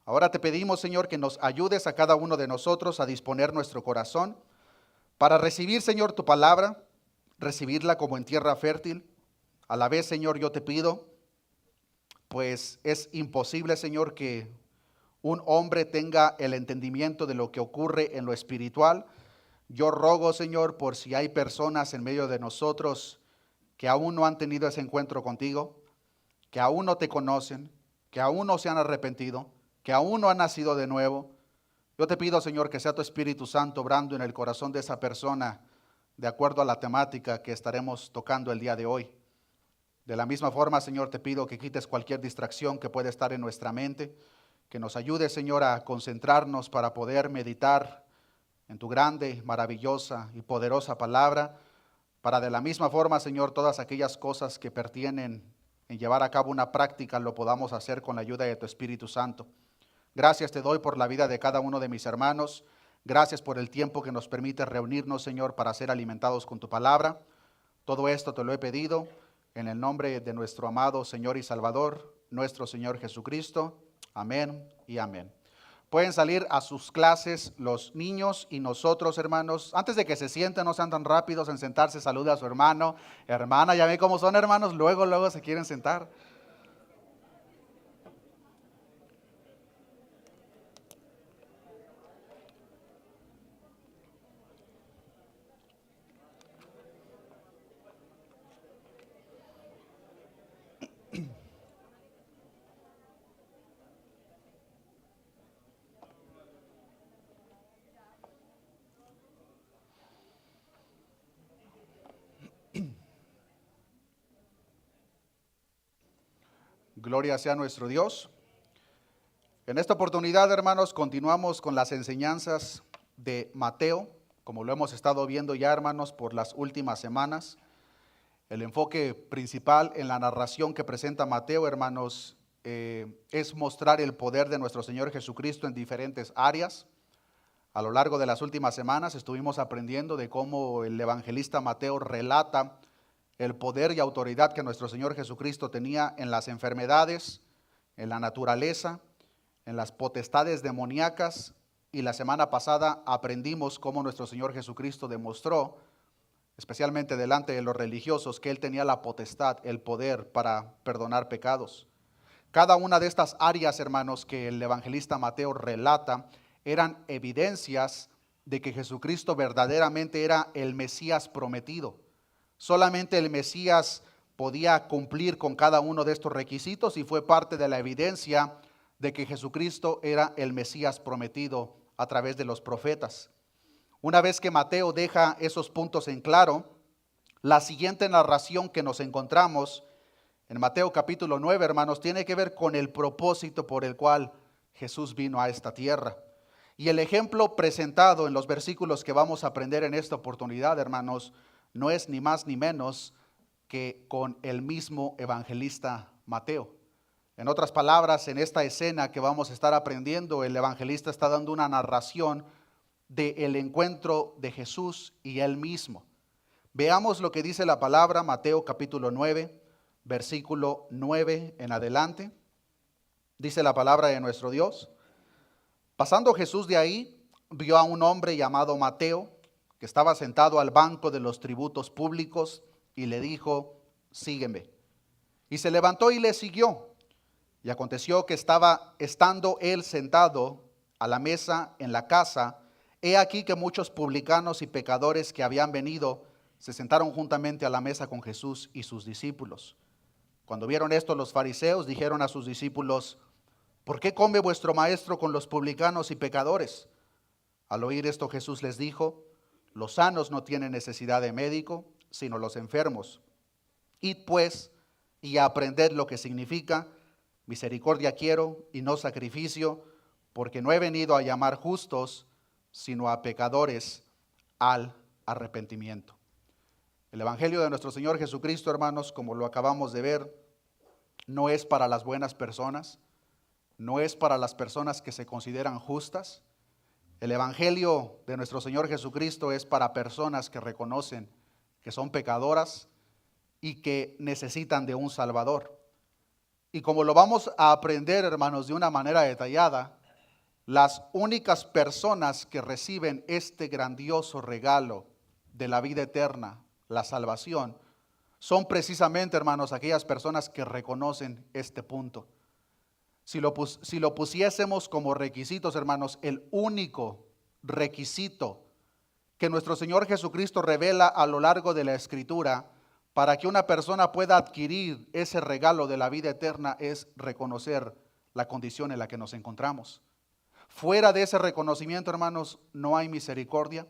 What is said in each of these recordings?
Ahora te pedimos, Señor, que nos ayudes a cada uno de nosotros a disponer nuestro corazón para recibir, Señor, tu palabra, recibirla como en tierra fértil. A la vez, Señor, yo te pido, pues es imposible, Señor, que un hombre tenga el entendimiento de lo que ocurre en lo espiritual. Yo rogo, Señor, por si hay personas en medio de nosotros que aún no han tenido ese encuentro contigo, que aún no te conocen, que aún no se han arrepentido, que aún no han nacido de nuevo. Yo te pido, Señor, que sea tu Espíritu Santo obrando en el corazón de esa persona de acuerdo a la temática que estaremos tocando el día de hoy. De la misma forma, Señor, te pido que quites cualquier distracción que pueda estar en nuestra mente, que nos ayude, Señor, a concentrarnos para poder meditar en tu grande, maravillosa y poderosa palabra, para de la misma forma, Señor, todas aquellas cosas que pertienen en llevar a cabo una práctica lo podamos hacer con la ayuda de tu Espíritu Santo. Gracias te doy por la vida de cada uno de mis hermanos. Gracias por el tiempo que nos permite reunirnos, Señor, para ser alimentados con tu palabra. Todo esto te lo he pedido en el nombre de nuestro amado Señor y Salvador, nuestro Señor Jesucristo. Amén y amén. Pueden salir a sus clases los niños y nosotros, hermanos. Antes de que se sienten, no sean tan rápidos en sentarse, salude a su hermano. Hermana, ya ven cómo son, hermanos, luego se quieren sentar. Gloria sea nuestro Dios. En esta oportunidad, hermanos, continuamos con las enseñanzas de Mateo, como lo hemos estado viendo ya, hermanos, por las últimas semanas. El enfoque principal en la narración que presenta Mateo, hermanos, es mostrar el poder de nuestro Señor Jesucristo en diferentes áreas. A lo largo de las últimas semanas estuvimos aprendiendo de cómo el evangelista Mateo relata el poder y autoridad que nuestro Señor Jesucristo tenía en las enfermedades, en la naturaleza, en las potestades demoníacas. Y la semana pasada aprendimos cómo nuestro Señor Jesucristo demostró, especialmente delante de los religiosos, que Él tenía la potestad, el poder para perdonar pecados. Cada una de estas áreas, hermanos, que el evangelista Mateo relata, eran evidencias de que Jesucristo verdaderamente era el Mesías prometido. Solamente el Mesías podía cumplir con cada uno de estos requisitos y fue parte de la evidencia de que Jesucristo era el Mesías prometido a través de los profetas. Una vez que Mateo deja esos puntos en claro, la siguiente narración que nos encontramos en Mateo capítulo 9, hermanos, tiene que ver con el propósito por el cual Jesús vino a esta tierra. Y el ejemplo presentado en los versículos que vamos a aprender en esta oportunidad, hermanos, no es ni más ni menos que con el mismo evangelista Mateo. En otras palabras, en esta escena que vamos a estar aprendiendo, el evangelista está dando una narración del encuentro de Jesús y él mismo. Veamos lo que dice la palabra, Mateo capítulo 9, versículo 9 en adelante. Dice la palabra de nuestro Dios: pasando Jesús de ahí, vio a un hombre llamado Mateo, que estaba sentado al banco de los tributos públicos, y le dijo: sígueme. Y se levantó y le siguió. Y aconteció que estando él sentado a la mesa en la casa, he aquí que muchos publicanos y pecadores que habían venido se sentaron juntamente a la mesa con Jesús y sus discípulos. Cuando vieron esto, los fariseos dijeron a sus discípulos: ¿por qué come vuestro maestro con los publicanos y pecadores? Al oír esto, Jesús les dijo: los sanos no tienen necesidad de médico, sino los enfermos. Id pues y aprended lo que significa: misericordia quiero y no sacrificio, porque no he venido a llamar justos, sino a pecadores al arrepentimiento. El evangelio de nuestro Señor Jesucristo, hermanos, como lo acabamos de ver, no es para las buenas personas, no es para las personas que se consideran justas. El evangelio de nuestro Señor Jesucristo es para personas que reconocen que son pecadoras y que necesitan de un Salvador. Y como lo vamos a aprender, hermanos, de una manera detallada, las únicas personas que reciben este grandioso regalo de la vida eterna, la salvación, son precisamente, hermanos, aquellas personas que reconocen este punto. Si lo pusiésemos como requisitos, hermanos, el único requisito que nuestro Señor Jesucristo revela a lo largo de la Escritura para que una persona pueda adquirir ese regalo de la vida eterna es reconocer la condición en la que nos encontramos. Fuera de ese reconocimiento, hermanos, no hay misericordia.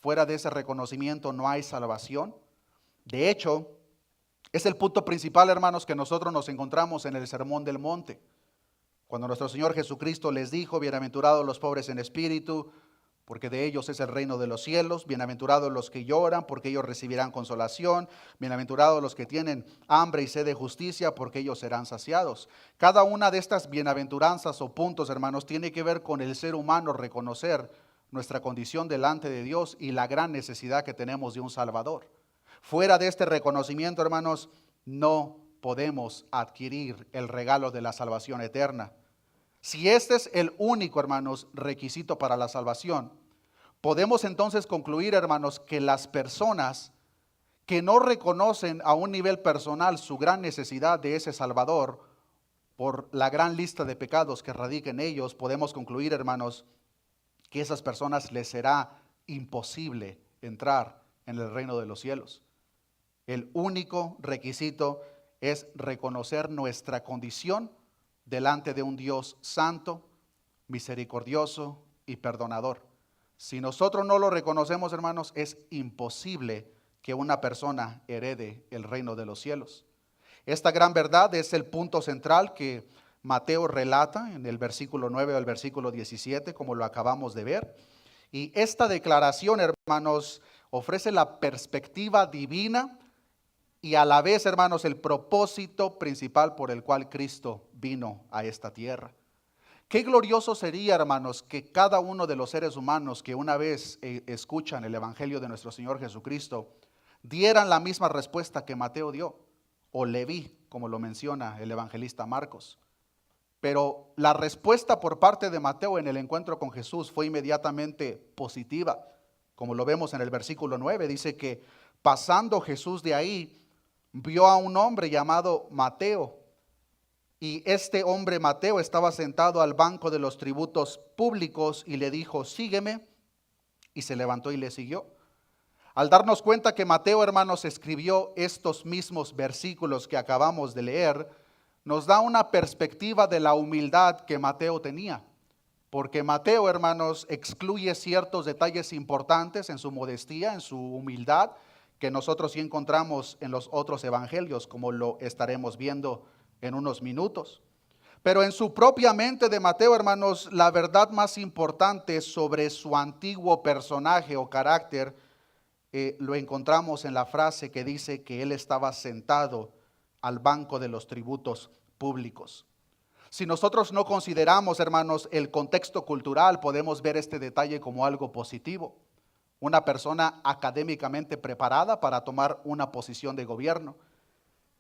Fuera de ese reconocimiento no hay salvación. De hecho, es el punto principal, hermanos, que nosotros nos encontramos en el Sermón del Monte. Cuando nuestro Señor Jesucristo les dijo, bienaventurados los pobres en espíritu, porque de ellos es el reino de los cielos. Bienaventurados los que lloran, porque ellos recibirán consolación. Bienaventurados los que tienen hambre y sed de justicia, porque ellos serán saciados. Cada una de estas bienaventuranzas o puntos, hermanos, tiene que ver con el ser humano reconocer nuestra condición delante de Dios y la gran necesidad que tenemos de un Salvador. Fuera de este reconocimiento, hermanos, no podemos adquirir el regalo de la salvación eterna. Si este es el único, hermanos, requisito para la salvación, podemos entonces concluir, hermanos, que las personas que no reconocen a un nivel personal su gran necesidad de ese Salvador, por la gran lista de pecados que radica en ellos, podemos concluir, hermanos, que a esas personas les será imposible entrar en el reino de los cielos. El único requisito es reconocer nuestra condición delante de un Dios santo, misericordioso y perdonador. Si nosotros no lo reconocemos, hermanos, es imposible que una persona herede el reino de los cielos. Esta gran verdad es el punto central que Mateo relata en el versículo 9 al versículo 17, como lo acabamos de ver. Y esta declaración, hermanos, ofrece la perspectiva divina y a la vez, hermanos, el propósito principal por el cual Cristo vino a esta tierra. Qué glorioso sería, hermanos, que cada uno de los seres humanos que una vez escuchan el Evangelio de nuestro Señor Jesucristo dieran la misma respuesta que Mateo dio, o Leví, como lo menciona el evangelista Marcos. Pero la respuesta por parte de Mateo en el encuentro con Jesús fue inmediatamente positiva. Como lo vemos en el versículo 9, dice que pasando Jesús de ahí, vio a un hombre llamado Mateo, y este hombre Mateo estaba sentado al banco de los tributos públicos y le dijo, sígueme, y se levantó y le siguió. Al darnos cuenta que Mateo, hermanos, escribió estos mismos versículos que acabamos de leer, nos da una perspectiva de la humildad que Mateo tenía, porque Mateo, hermanos, excluye ciertos detalles importantes en su modestia, en su humildad, que nosotros sí encontramos en los otros evangelios, como lo estaremos viendo en unos minutos. Pero en su propia mente de Mateo, hermanos, la verdad más importante sobre su antiguo personaje o carácter lo encontramos en la frase que dice que él estaba sentado al banco de los tributos públicos. Si nosotros no consideramos, hermanos, el contexto cultural, podemos ver este detalle como algo positivo. Una persona académicamente preparada para tomar una posición de gobierno.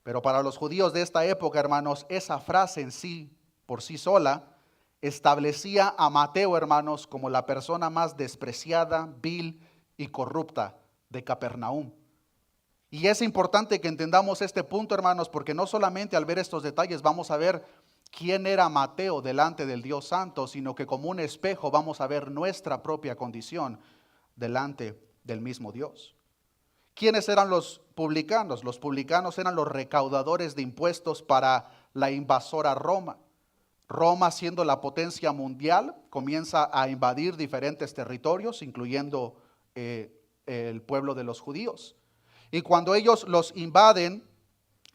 Pero para los judíos de esta época, hermanos, esa frase en sí, por sí sola, establecía a Mateo, hermanos, como la persona más despreciada, vil y corrupta de Capernaum. Y es importante que entendamos este punto, hermanos, porque no solamente al ver estos detalles vamos a ver quién era Mateo delante del Dios Santo, sino que como un espejo vamos a ver nuestra propia condición delante del mismo Dios. ¿Quiénes eran los publicanos? Los publicanos eran los recaudadores de impuestos para la invasora Roma. Roma, siendo la potencia mundial, comienza a invadir diferentes territorios, incluyendo el pueblo de los judíos. Y cuando ellos los invaden,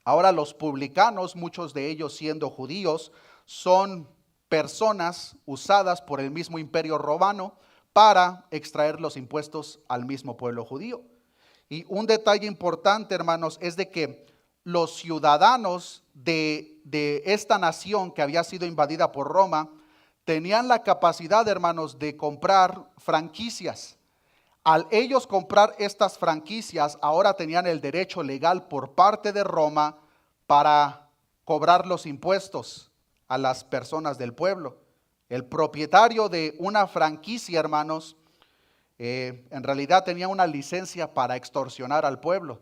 ahora los publicanos, muchos de ellos siendo judíos, son personas usadas por el mismo imperio romano para extraer los impuestos al mismo pueblo judío. Y un detalle importante, hermanos, es de que los ciudadanos de esta nación que había sido invadida por Roma tenían la capacidad, hermanos, de comprar franquicias. Al ellos comprar estas franquicias, ahora tenían el derecho legal por parte de Roma para cobrar los impuestos a las personas del pueblo. El propietario de una franquicia, hermanos, en realidad tenía una licencia para extorsionar al pueblo,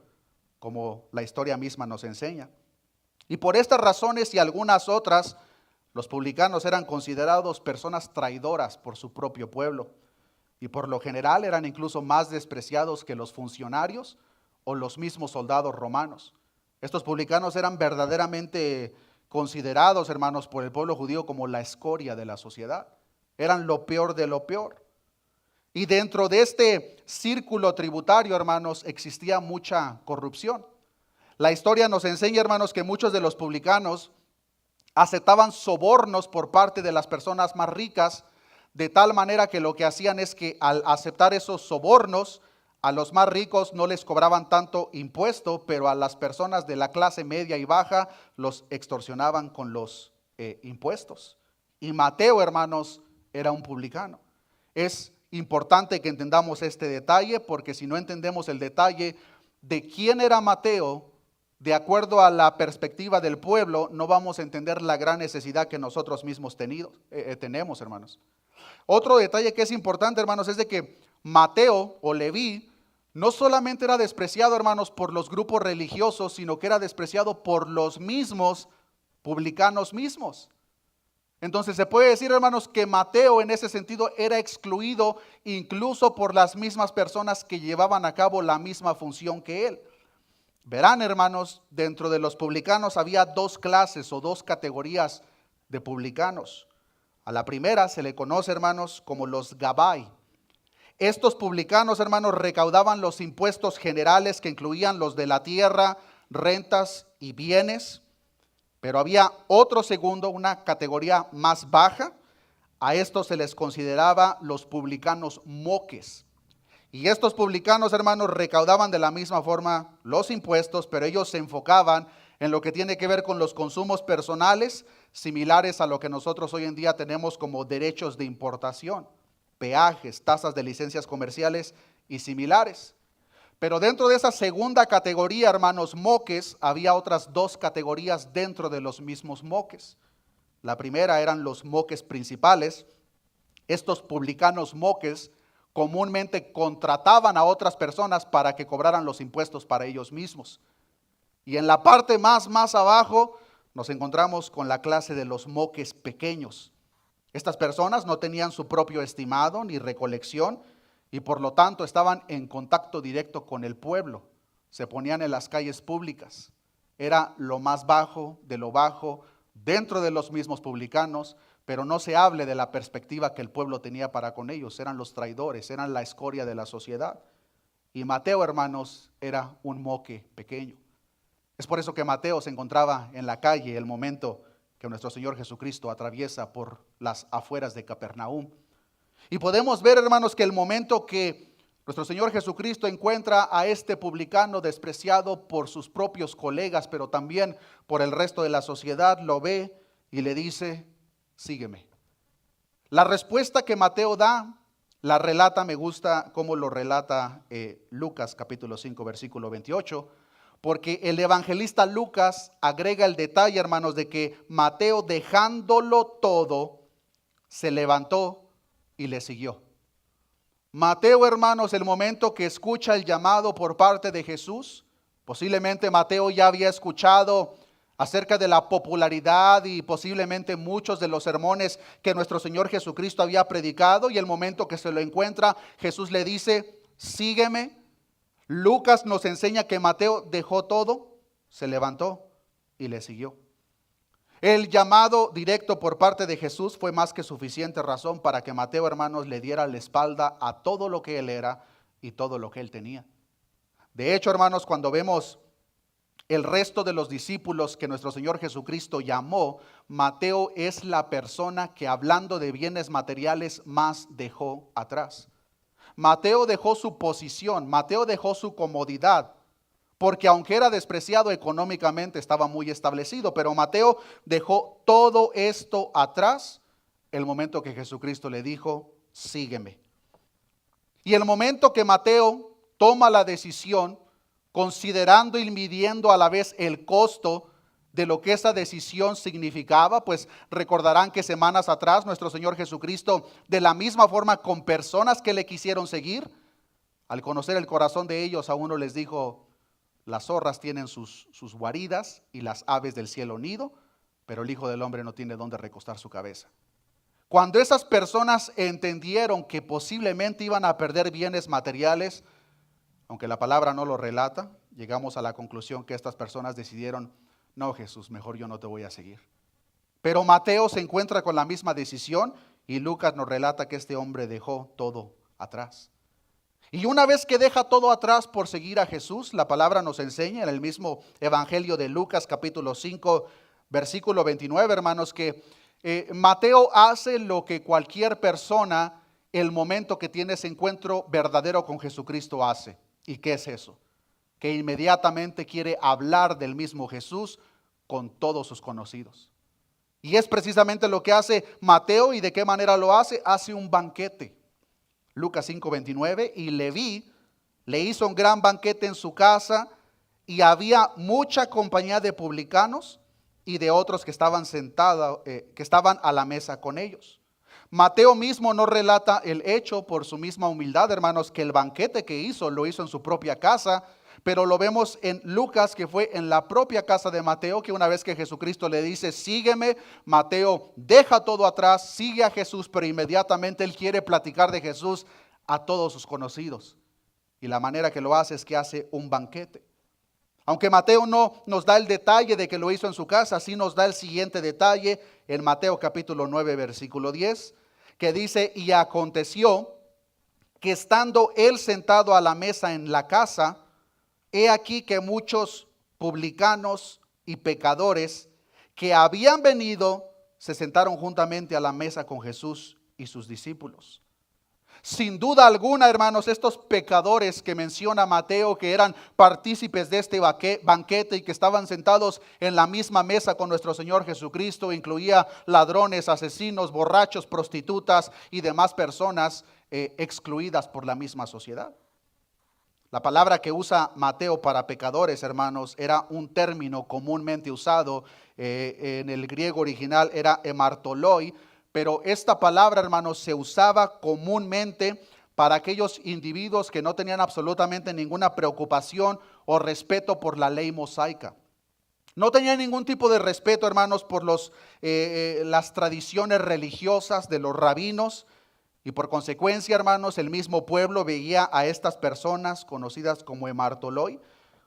como la historia misma nos enseña. Y por estas razones y algunas otras, los publicanos eran considerados personas traidoras por su propio pueblo. Y por lo general eran incluso más despreciados que los funcionarios o los mismos soldados romanos. Estos publicanos eran verdaderamente considerados, hermanos, por el pueblo judío como la escoria de la sociedad. Eran lo peor de lo peor. Y dentro de este círculo tributario, hermanos, existía mucha corrupción. La historia nos enseña, hermanos, que muchos de los publicanos aceptaban sobornos por parte de las personas más ricas, de tal manera que lo que hacían es que al aceptar esos sobornos, a los más ricos no les cobraban tanto impuesto, pero a las personas de la clase media y baja los extorsionaban con los impuestos. Y Mateo, hermanos, era un publicano. Es importante que entendamos este detalle, porque si no entendemos el detalle de quién era Mateo, de acuerdo a la perspectiva del pueblo, no vamos a entender la gran necesidad que nosotros mismos tenemos, hermanos. Otro detalle que es importante, hermanos, es de que Mateo o Leví no solamente era despreciado, hermanos, por los grupos religiosos, sino que era despreciado por los mismos publicanos mismos. Entonces se puede decir, hermanos, que Mateo en ese sentido era excluido incluso por las mismas personas que llevaban a cabo la misma función que él. Verán, hermanos, dentro de los publicanos había dos clases o dos categorías de publicanos. A la primera se le conoce, hermanos, como los Gabai. Estos publicanos, hermanos, recaudaban los impuestos generales que incluían los de la tierra, rentas y bienes. Pero había otro segundo, una categoría más baja. A estos se les consideraba los publicanos moques. Y estos publicanos, hermanos, recaudaban de la misma forma los impuestos, pero ellos se enfocaban en lo que tiene que ver con los consumos personales, similares a lo que nosotros hoy en día tenemos como derechos de importación, peajes, tasas de licencias comerciales y similares. Pero dentro de esa segunda categoría, hermanos, moques, había otras dos categorías dentro de los mismos moques. La primera eran los moques principales. Estos publicanos moques comúnmente contrataban a otras personas para que cobraran los impuestos para ellos mismos. Y en la parte más abajo nos encontramos con la clase de los moques pequeños. Estas personas no tenían su propio estimado ni recolección y por lo tanto estaban en contacto directo con el pueblo. Se ponían en las calles públicas. Era lo más bajo de lo bajo dentro de los mismos publicanos, pero no se hable de la perspectiva que el pueblo tenía para con ellos. Eran los traidores, eran la escoria de la sociedad. Y Mateo, hermanos, era un moque pequeño. Es por eso que Mateo se encontraba en la calle el momento que nuestro Señor Jesucristo atraviesa por las afueras de Capernaum. Y podemos ver, hermanos, que el momento que nuestro Señor Jesucristo encuentra a este publicano despreciado por sus propios colegas, pero también por el resto de la sociedad, lo ve y le dice: sígueme. La respuesta que Mateo da, la relata, me gusta cómo lo relata Lucas capítulo 5 versículo 28, porque el evangelista Lucas agrega el detalle, hermanos, de que Mateo, dejándolo todo, se levantó y le siguió. Mateo, hermanos, el momento que escucha el llamado por parte de Jesús, posiblemente Mateo ya había escuchado acerca de la popularidad y posiblemente muchos de los sermones que nuestro Señor Jesucristo había predicado, y el momento que se lo encuentra, Jesús le dice: sígueme. Lucas nos enseña que Mateo dejó todo, se levantó y le siguió. El llamado directo por parte de Jesús fue más que suficiente razón para que Mateo, hermanos, le diera la espalda a todo lo que él era y todo lo que él tenía. De hecho, hermanos, cuando vemos el resto de los discípulos que nuestro Señor Jesucristo llamó, Mateo es la persona que, hablando de bienes materiales, más dejó atrás. Mateo dejó su posición, Mateo dejó su comodidad, porque aunque era despreciado económicamente, estaba muy establecido. Pero Mateo dejó todo esto atrás el momento que Jesucristo le dijo: sígueme. Y el momento que Mateo toma la decisión, considerando y midiendo a la vez el costo de lo que esa decisión significaba, pues recordarán que semanas atrás nuestro Señor Jesucristo, de la misma forma con personas que le quisieron seguir, al conocer el corazón de ellos, a uno les dijo: las zorras tienen sus guaridas y las aves del cielo nido, pero el Hijo del Hombre no tiene dónde recostar su cabeza. Cuando esas personas entendieron que posiblemente iban a perder bienes materiales, aunque la palabra no lo relata, llegamos a la conclusión que estas personas decidieron: no, Jesús, mejor yo no te voy a seguir. Pero Mateo se encuentra con la misma decisión y Lucas nos relata que este hombre dejó todo atrás. Y una vez que deja todo atrás por seguir a Jesús, la palabra nos enseña en el mismo Evangelio de Lucas capítulo 5, versículo 29, hermanos, que Mateo hace lo que cualquier persona el momento que tiene ese encuentro verdadero con Jesucristo hace. ¿Y qué es eso? Que inmediatamente quiere hablar del mismo Jesús con todos sus conocidos. Y es precisamente lo que hace Mateo. ¿Y de qué manera lo hace? Hace un banquete. Lucas 5:29, y Leví le hizo un gran banquete en su casa, y había mucha compañía de publicanos y de otros que estaban sentados, que estaban a la mesa con ellos. Mateo mismo no relata el hecho por su misma humildad, hermanos, que el banquete que hizo lo hizo en su propia casa, pero lo vemos en Lucas, que fue en la propia casa de Mateo, que una vez que Jesucristo le dice: sígueme, Mateo deja todo atrás, sigue a Jesús, pero inmediatamente él quiere platicar de Jesús a todos sus conocidos. Y la manera que lo hace es que hace un banquete. Aunque Mateo no nos da el detalle de que lo hizo en su casa, sí nos da el siguiente detalle en Mateo capítulo 9, versículo 10, que dice: y aconteció que estando él sentado a la mesa en la casa, he aquí que muchos publicanos y pecadores que habían venido se sentaron juntamente a la mesa con Jesús y sus discípulos. Sin duda alguna, hermanos, estos pecadores que menciona Mateo, que eran partícipes de este banquete y que estaban sentados en la misma mesa con nuestro Señor Jesucristo, incluía ladrones, asesinos, borrachos, prostitutas y demás personas excluidas por la misma sociedad. La palabra que usa Mateo para pecadores, hermanos, era un término comúnmente usado. En el griego original era hemartoloi, pero esta palabra, hermanos, se usaba comúnmente para aquellos individuos que no tenían absolutamente ninguna preocupación o respeto por la ley mosaica. No tenían ningún tipo de respeto, hermanos, por las tradiciones religiosas de los rabinos. Y por consecuencia, hermanos, el mismo pueblo veía a estas personas conocidas como hemartoloi,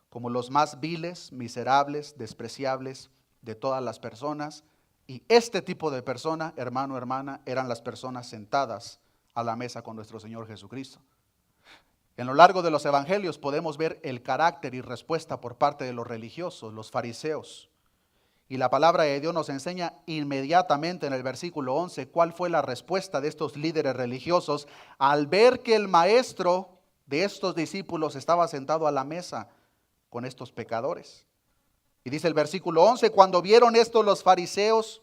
como los más viles, miserables, despreciables de todas las personas. Y este tipo de persona, hermano, hermana, eran las personas sentadas a la mesa con nuestro Señor Jesucristo. En lo largo de los evangelios podemos ver el carácter y respuesta por parte de los religiosos, los fariseos. Y la palabra de Dios nos enseña inmediatamente en el versículo 11 cuál fue la respuesta de estos líderes religiosos al ver que el maestro de estos discípulos estaba sentado a la mesa con estos pecadores. Y dice el versículo 11, cuando vieron esto los fariseos,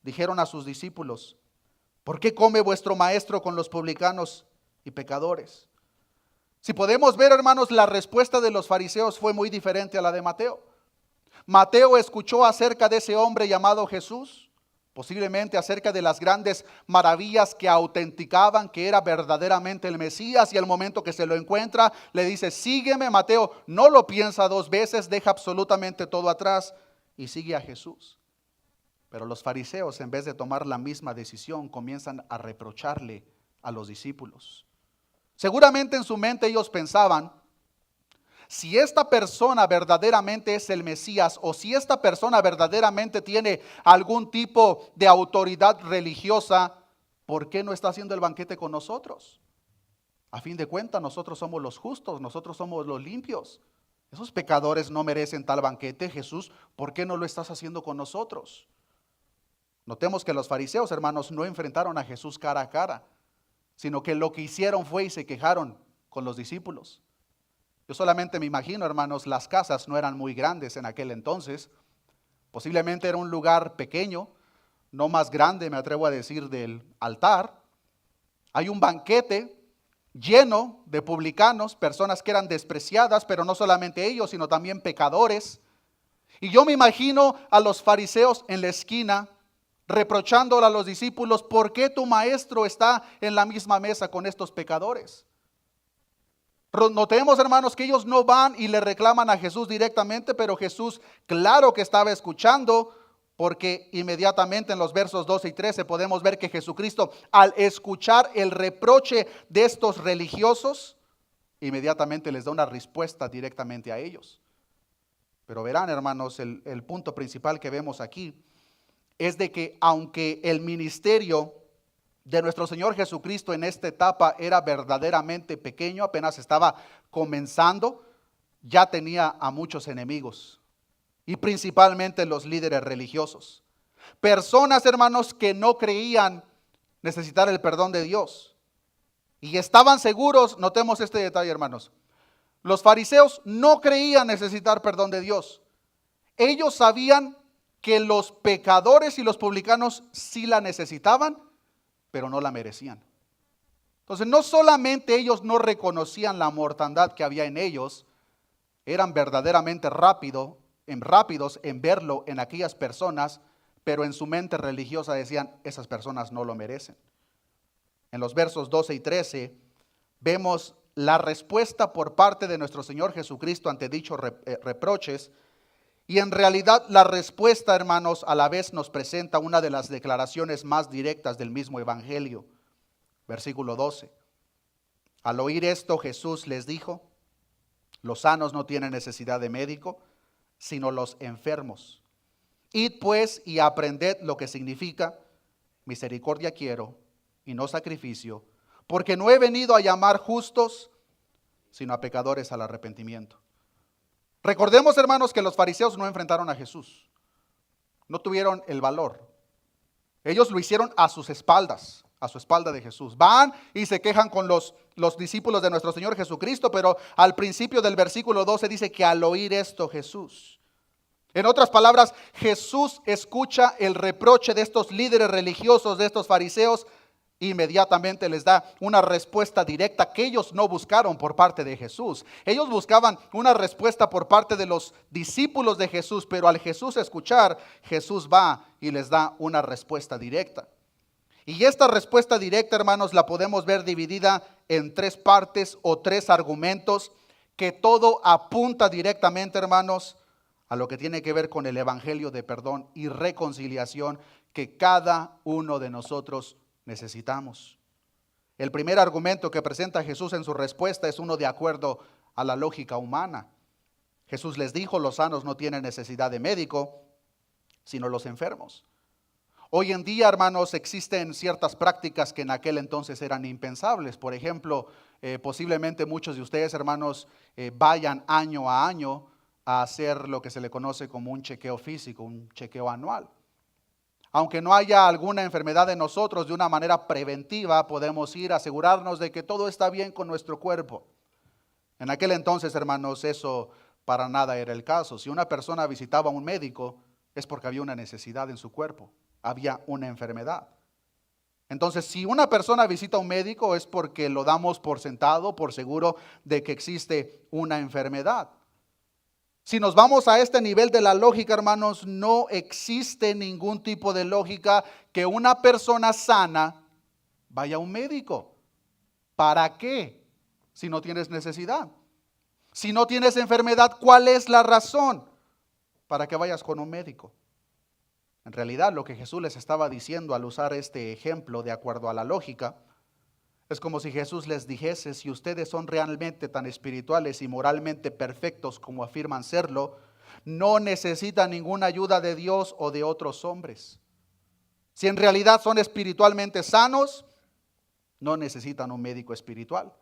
dijeron a sus discípulos: ¿por qué come vuestro maestro con los publicanos y pecadores? Si podemos ver, hermanos, la respuesta de los fariseos fue muy diferente a la de Mateo. Mateo escuchó acerca de ese hombre llamado Jesús, posiblemente acerca de las grandes maravillas que autenticaban que era verdaderamente el Mesías, y al momento que se lo encuentra le dice: sígueme. Mateo no lo piensa dos veces, deja absolutamente todo atrás y sigue a Jesús. Pero los fariseos, en vez de tomar la misma decisión, comienzan a reprocharle a los discípulos. Seguramente en su mente ellos pensaban: si esta persona verdaderamente es el Mesías, o si esta persona verdaderamente tiene algún tipo de autoridad religiosa, ¿por qué no está haciendo el banquete con nosotros? A fin de cuentas, nosotros somos los justos, nosotros somos los limpios. Esos pecadores no merecen tal banquete. Jesús, ¿por qué no lo estás haciendo con nosotros? Notemos que los fariseos, hermanos, no enfrentaron a Jesús cara a cara, sino que lo que hicieron fue y se quejaron con los discípulos. Yo solamente me imagino, hermanos, las casas no eran muy grandes en aquel entonces. Posiblemente era un lugar pequeño, no más grande, me atrevo a decir, del altar. Hay un banquete lleno de publicanos, personas que eran despreciadas, pero no solamente ellos, sino también pecadores. Y yo me imagino a los fariseos en la esquina reprochándole a los discípulos: ¿por qué tu maestro está en la misma mesa con estos pecadores? Notemos, hermanos, que ellos no van y le reclaman a Jesús directamente, pero Jesús claro que estaba escuchando, porque inmediatamente en los versos 12 y 13 podemos ver que Jesucristo, al escuchar el reproche de estos religiosos, inmediatamente les da una respuesta directamente a ellos. Pero verán, hermanos, el punto principal que vemos aquí es de que aunque el ministerio de nuestro Señor Jesucristo en esta etapa era verdaderamente pequeño, apenas estaba comenzando, ya tenía a muchos enemigos, y principalmente los líderes religiosos. Personas, hermanos, que no creían necesitar el perdón de Dios y estaban seguros. Notemos este detalle, hermanos. Los fariseos no creían necesitar perdón de Dios. Ellos sabían que los pecadores y los publicanos sí la necesitaban, pero no la merecían. Entonces, no solamente ellos no reconocían la mortandad que había en ellos, eran verdaderamente rápidos en verlo en aquellas personas, pero en su mente religiosa decían: esas personas no lo merecen. En los versos 12 y 13 vemos la respuesta por parte de nuestro Señor Jesucristo ante dichos reproches. Y en realidad la respuesta, hermanos, a la vez nos presenta una de las declaraciones más directas del mismo evangelio. Versículo 12. Al oír esto, Jesús les dijo: los sanos no tienen necesidad de médico, sino los enfermos. Id pues y aprended lo que significa: misericordia quiero y no sacrificio, porque no he venido a llamar justos, sino a pecadores al arrepentimiento. Recordemos, hermanos, que los fariseos no enfrentaron a Jesús. No tuvieron el valor. Ellos lo hicieron a sus espaldas, a su espalda de Jesús. Van y se quejan con los discípulos de nuestro Señor Jesucristo, pero al principio del versículo 12 dice que al oír esto Jesús. En otras palabras, Jesús escucha el reproche de estos líderes religiosos, de estos fariseos. Inmediatamente les da una respuesta directa que ellos no buscaron por parte de Jesús. Ellos buscaban una respuesta por parte de los discípulos de Jesús, pero al Jesús escuchar, Jesús va y les da una respuesta directa. Y esta respuesta directa, hermanos, la podemos ver dividida en tres partes o tres argumentos, que todo apunta directamente, hermanos, a lo que tiene que ver con el evangelio de perdón y reconciliación que cada uno de nosotros necesitamos. El primer argumento que presenta Jesús en su respuesta es uno de acuerdo a la lógica humana. Jesús les dijo: los sanos no tienen necesidad de médico, sino los enfermos. Hoy en día, hermanos, existen ciertas prácticas que en aquel entonces eran impensables. Por ejemplo, posiblemente muchos de ustedes, hermanos, vayan año a año a hacer lo que se le conoce como un chequeo físico, un chequeo anual. Aunque no haya alguna enfermedad en nosotros, de una manera preventiva podemos ir a asegurarnos de que todo está bien con nuestro cuerpo. En aquel entonces, hermanos, eso para nada era el caso. Si una persona visitaba a un médico, es porque había una necesidad en su cuerpo, había una enfermedad. Entonces, si una persona visita a un médico, es porque lo damos por sentado, por seguro de que existe una enfermedad. Si nos vamos a este nivel de la lógica, hermanos, no existe ningún tipo de lógica que una persona sana vaya a un médico. ¿Para qué? Si no tienes necesidad. Si no tienes enfermedad, ¿cuál es la razón para que vayas con un médico? En realidad, lo que Jesús les estaba diciendo al usar este ejemplo de acuerdo a la lógica, es como si Jesús les dijese: si ustedes son realmente tan espirituales y moralmente perfectos como afirman serlo, no necesitan ninguna ayuda de Dios o de otros hombres. Si en realidad son espiritualmente sanos, no necesitan un médico espiritual.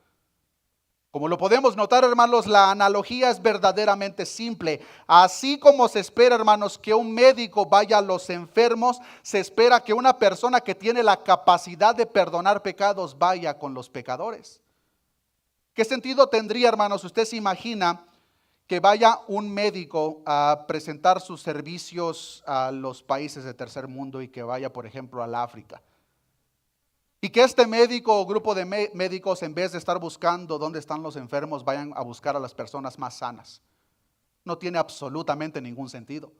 Como lo podemos notar, hermanos, la analogía es verdaderamente simple. Así como se espera, hermanos, que un médico vaya a los enfermos, se espera que una persona que tiene la capacidad de perdonar pecados vaya con los pecadores. ¿Qué sentido tendría, hermanos? Usted se imagina que vaya un médico a presentar sus servicios a los países de tercer mundo y que vaya, por ejemplo, al África. Y que este médico o grupo de médicos, en vez de estar buscando dónde están los enfermos, vayan a buscar a las personas más sanas. no tiene absolutamente ningún sentido.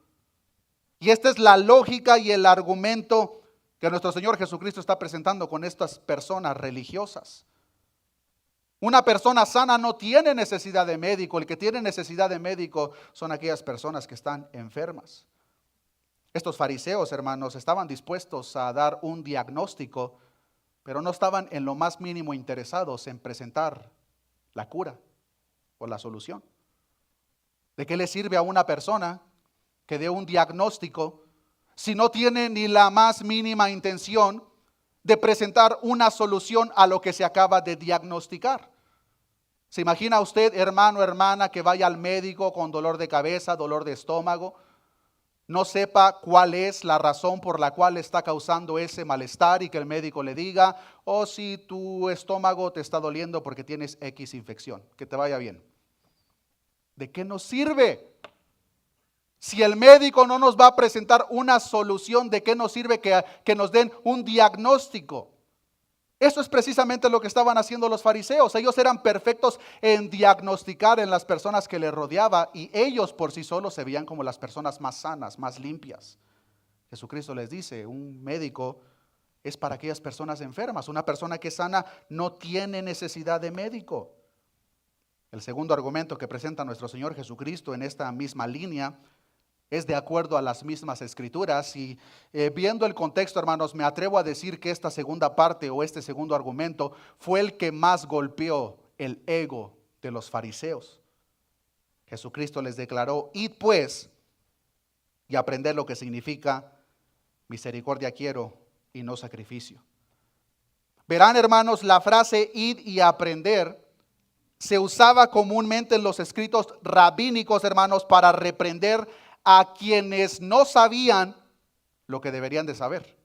Y esta es la lógica y el argumento que nuestro Señor Jesucristo está presentando con estas personas religiosas. Una persona sana no tiene necesidad de médico. El que tiene necesidad de médico son aquellas personas que están enfermas. Estos fariseos, hermanos, estaban dispuestos a dar un diagnóstico, pero no estaban en lo más mínimo interesados en presentar la cura o la solución. ¿De qué le sirve a una persona que dé un diagnóstico si no tiene ni la más mínima intención de presentar una solución a lo que se acaba de diagnosticar? ¿Se imagina usted, hermano o hermana, que vaya al médico con dolor de cabeza, dolor de estómago, no sepa cuál es la razón por la cual está causando ese malestar y que el médico le diga, oh, si tu estómago te está doliendo porque tienes X infección, que te vaya bien? ¿De qué nos sirve? Si el médico no nos va a presentar una solución, ¿de qué nos sirve que nos den un diagnóstico? Eso es precisamente lo que estaban haciendo los fariseos. Ellos eran perfectos en diagnosticar en las personas que les rodeaba y ellos por sí solos se veían como las personas más sanas, más limpias. Jesucristo les dice, un médico es para aquellas personas enfermas. Una persona que es sana no tiene necesidad de médico. El segundo argumento que presenta nuestro Señor Jesucristo en esta misma línea es de acuerdo a las mismas escrituras y viendo el contexto, hermanos, me atrevo a decir que esta segunda parte o este segundo argumento fue el que más golpeó el ego de los fariseos. Jesucristo les declaró, id pues y aprended lo que significa misericordia quiero y no sacrificio. Verán, hermanos, la frase id y aprender se usaba comúnmente en los escritos rabínicos, hermanos, para reprender a quienes no sabían lo que deberían de saber.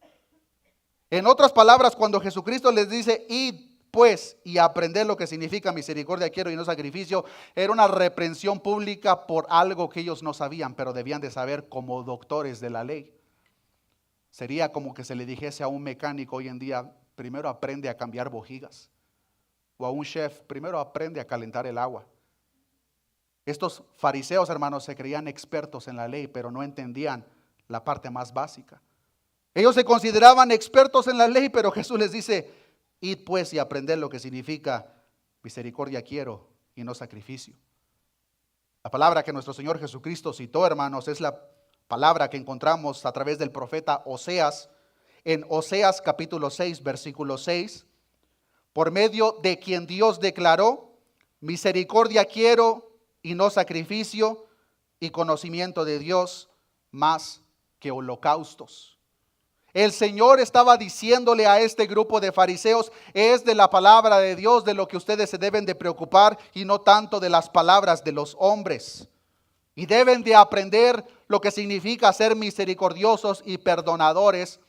En otras palabras, cuando Jesucristo les dice, id pues y aprender lo que significa misericordia quiero y no sacrificio, era una reprensión pública por algo que ellos no sabían, pero debían de saber como doctores de la ley. Sería como que se le dijese a un mecánico hoy en día, primero aprende a cambiar bujías. O a un chef, primero aprende a calentar el agua. Estos fariseos, hermanos, se creían expertos en la ley, pero no entendían la parte más básica. Ellos se consideraban expertos en la ley, pero Jesús les dice, id pues y aprended lo que significa misericordia quiero y no sacrificio. La palabra que nuestro Señor Jesucristo citó, hermanos, es la palabra que encontramos a través del profeta Oseas, en Oseas capítulo 6, versículo 6, por medio de quien Dios declaró, misericordia quiero y no sacrificio, y conocimiento de Dios más que holocaustos. El Señor estaba diciéndole a este grupo de fariseos, es de la palabra de Dios de lo que ustedes se deben de preocupar y no tanto de las palabras de los hombres. Y deben de aprender lo que significa ser misericordiosos y perdonadores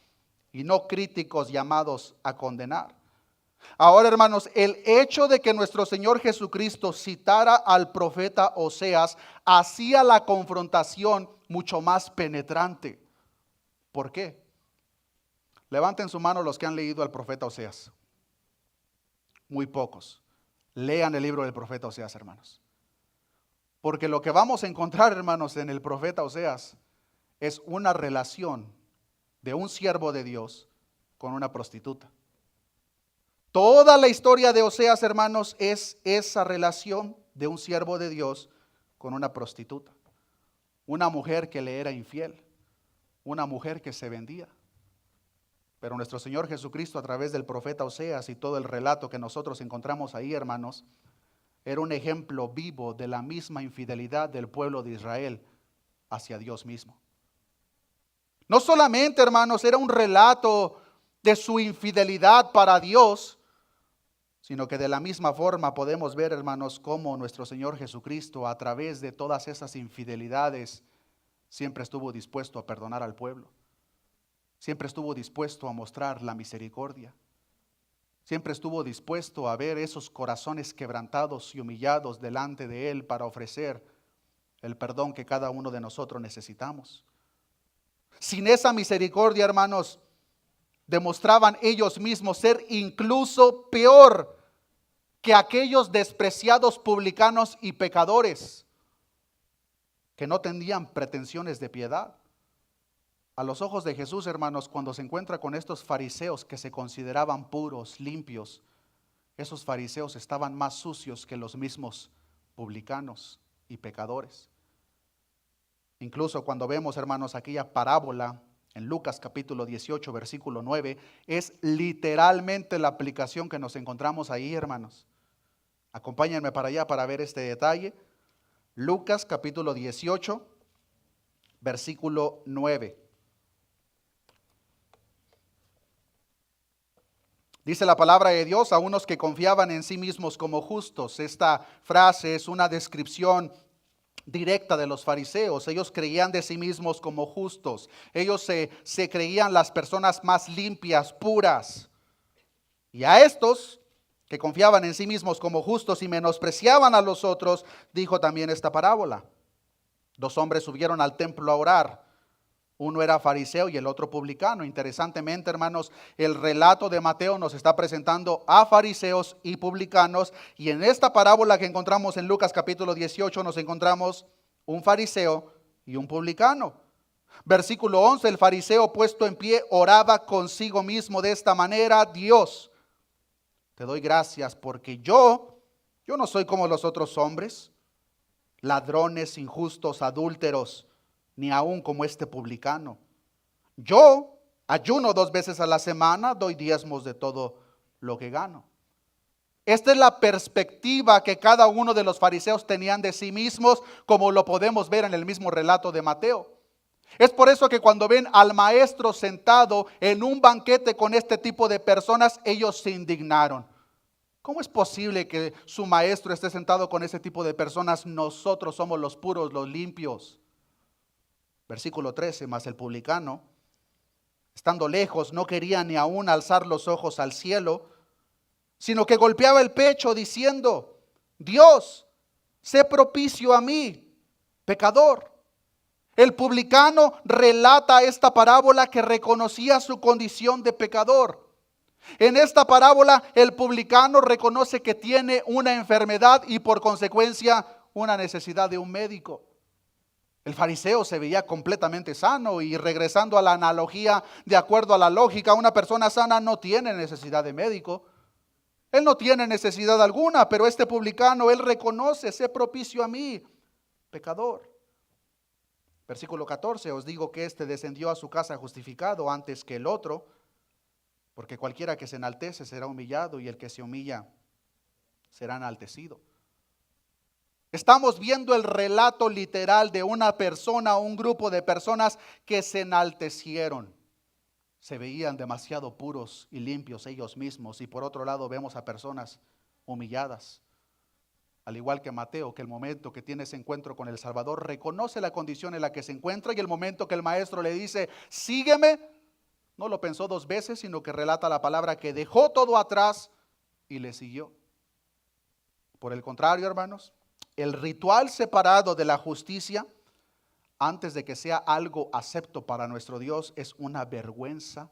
y no críticos llamados a condenar. Ahora, hermanos, el hecho de que nuestro Señor Jesucristo citara al profeta Oseas hacía la confrontación mucho más penetrante. ¿Por qué? Levanten su mano los que han leído al profeta Oseas. Muy pocos. Lean el libro del profeta Oseas, hermanos. Porque lo que vamos a encontrar, hermanos, en el profeta Oseas es una relación de un siervo de Dios con una prostituta. Toda la historia de Oseas, hermanos, es esa relación de un siervo de Dios con una prostituta. Una mujer que le era infiel. Una mujer que se vendía. Pero nuestro Señor Jesucristo, a través del profeta Oseas y todo el relato que nosotros encontramos ahí, hermanos, era un ejemplo vivo de la misma infidelidad del pueblo de Israel hacia Dios mismo. No solamente, hermanos, era un relato de su infidelidad para Dios, sino que de la misma forma podemos ver, hermanos, cómo nuestro Señor Jesucristo, a través de todas esas infidelidades, siempre estuvo dispuesto a perdonar al pueblo. Siempre estuvo dispuesto a mostrar la misericordia. Siempre estuvo dispuesto a ver esos corazones quebrantados y humillados delante de Él para ofrecer el perdón que cada uno de nosotros necesitamos. Sin esa misericordia, hermanos, demostraban ellos mismos ser incluso peor que aquellos despreciados publicanos y pecadores. que no tenían pretensiones de piedad. A los ojos de Jesús, hermanos, cuando se encuentra con estos fariseos que se consideraban puros, limpios, esos fariseos estaban más sucios que los mismos publicanos y pecadores. Incluso cuando vemos, hermanos, aquella parábola en Lucas capítulo 18, versículo 9, es literalmente la aplicación que nos encontramos ahí, hermanos. Acompáñenme para allá para ver este detalle. Lucas capítulo 18, versículo 9. Dice la palabra de Dios: a unos que confiaban en sí mismos como justos. Esta frase es una descripción directa de los fariseos. Ellos creían de sí mismos como justos. Ellos se creían las personas más limpias, puras. Y a estos que confiaban en sí mismos como justos y menospreciaban a los otros, dijo también esta parábola. 2 hombres subieron al templo a orar. Uno era fariseo y el otro publicano. Interesantemente, hermanos, el relato de Mateo nos está presentando a fariseos y publicanos. Y en esta parábola que encontramos en Lucas capítulo 18 nos encontramos un fariseo y un publicano. Versículo 11, el fariseo puesto en pie oraba consigo mismo de esta manera: Dios, te doy gracias porque yo no soy como los otros hombres, ladrones, injustos, adúlteros, ni aún como este publicano. Yo ayuno 2 veces a la semana, doy diezmos de todo lo que gano. Esta es la perspectiva que cada uno de los fariseos tenían de sí mismos, como lo podemos ver en el mismo relato de Mateo. Es por eso que cuando ven al maestro sentado en un banquete con este tipo de personas, ellos se indignaron. ¿Cómo es posible que su maestro esté sentado con ese tipo de personas? Nosotros somos los puros, los limpios. Versículo 13, mas el publicano, estando lejos, no quería ni aún alzar los ojos al cielo, sino que golpeaba el pecho diciendo: Dios, sé propicio a mí, pecador. El publicano relata esta parábola que reconocía su condición de pecador. En esta parábola el publicano reconoce que tiene una enfermedad y por consecuencia una necesidad de un médico. El fariseo se veía completamente sano y, regresando a la analogía, de acuerdo a la lógica, una persona sana no tiene necesidad de médico. Él no tiene necesidad alguna, pero este publicano, él reconoce: sé propicio a mí, pecador. Versículo 14, os digo que este descendió a su casa justificado antes que el otro, porque cualquiera que se enaltece será humillado y el que se humilla será enaltecido. Estamos viendo el relato literal de una persona o un grupo de personas que se enaltecieron. Se veían demasiado puros y limpios ellos mismos. Y por otro lado vemos a personas humilladas. Al igual que Mateo, que el momento que tiene ese encuentro con el Salvador, reconoce la condición en la que se encuentra, y el momento que el maestro le dice: sígueme, no lo pensó 2 veces, sino que relata la palabra que dejó todo atrás y le siguió. Por el contrario, hermanos, el ritual separado de la justicia, antes de que sea algo acepto para nuestro Dios, es una vergüenza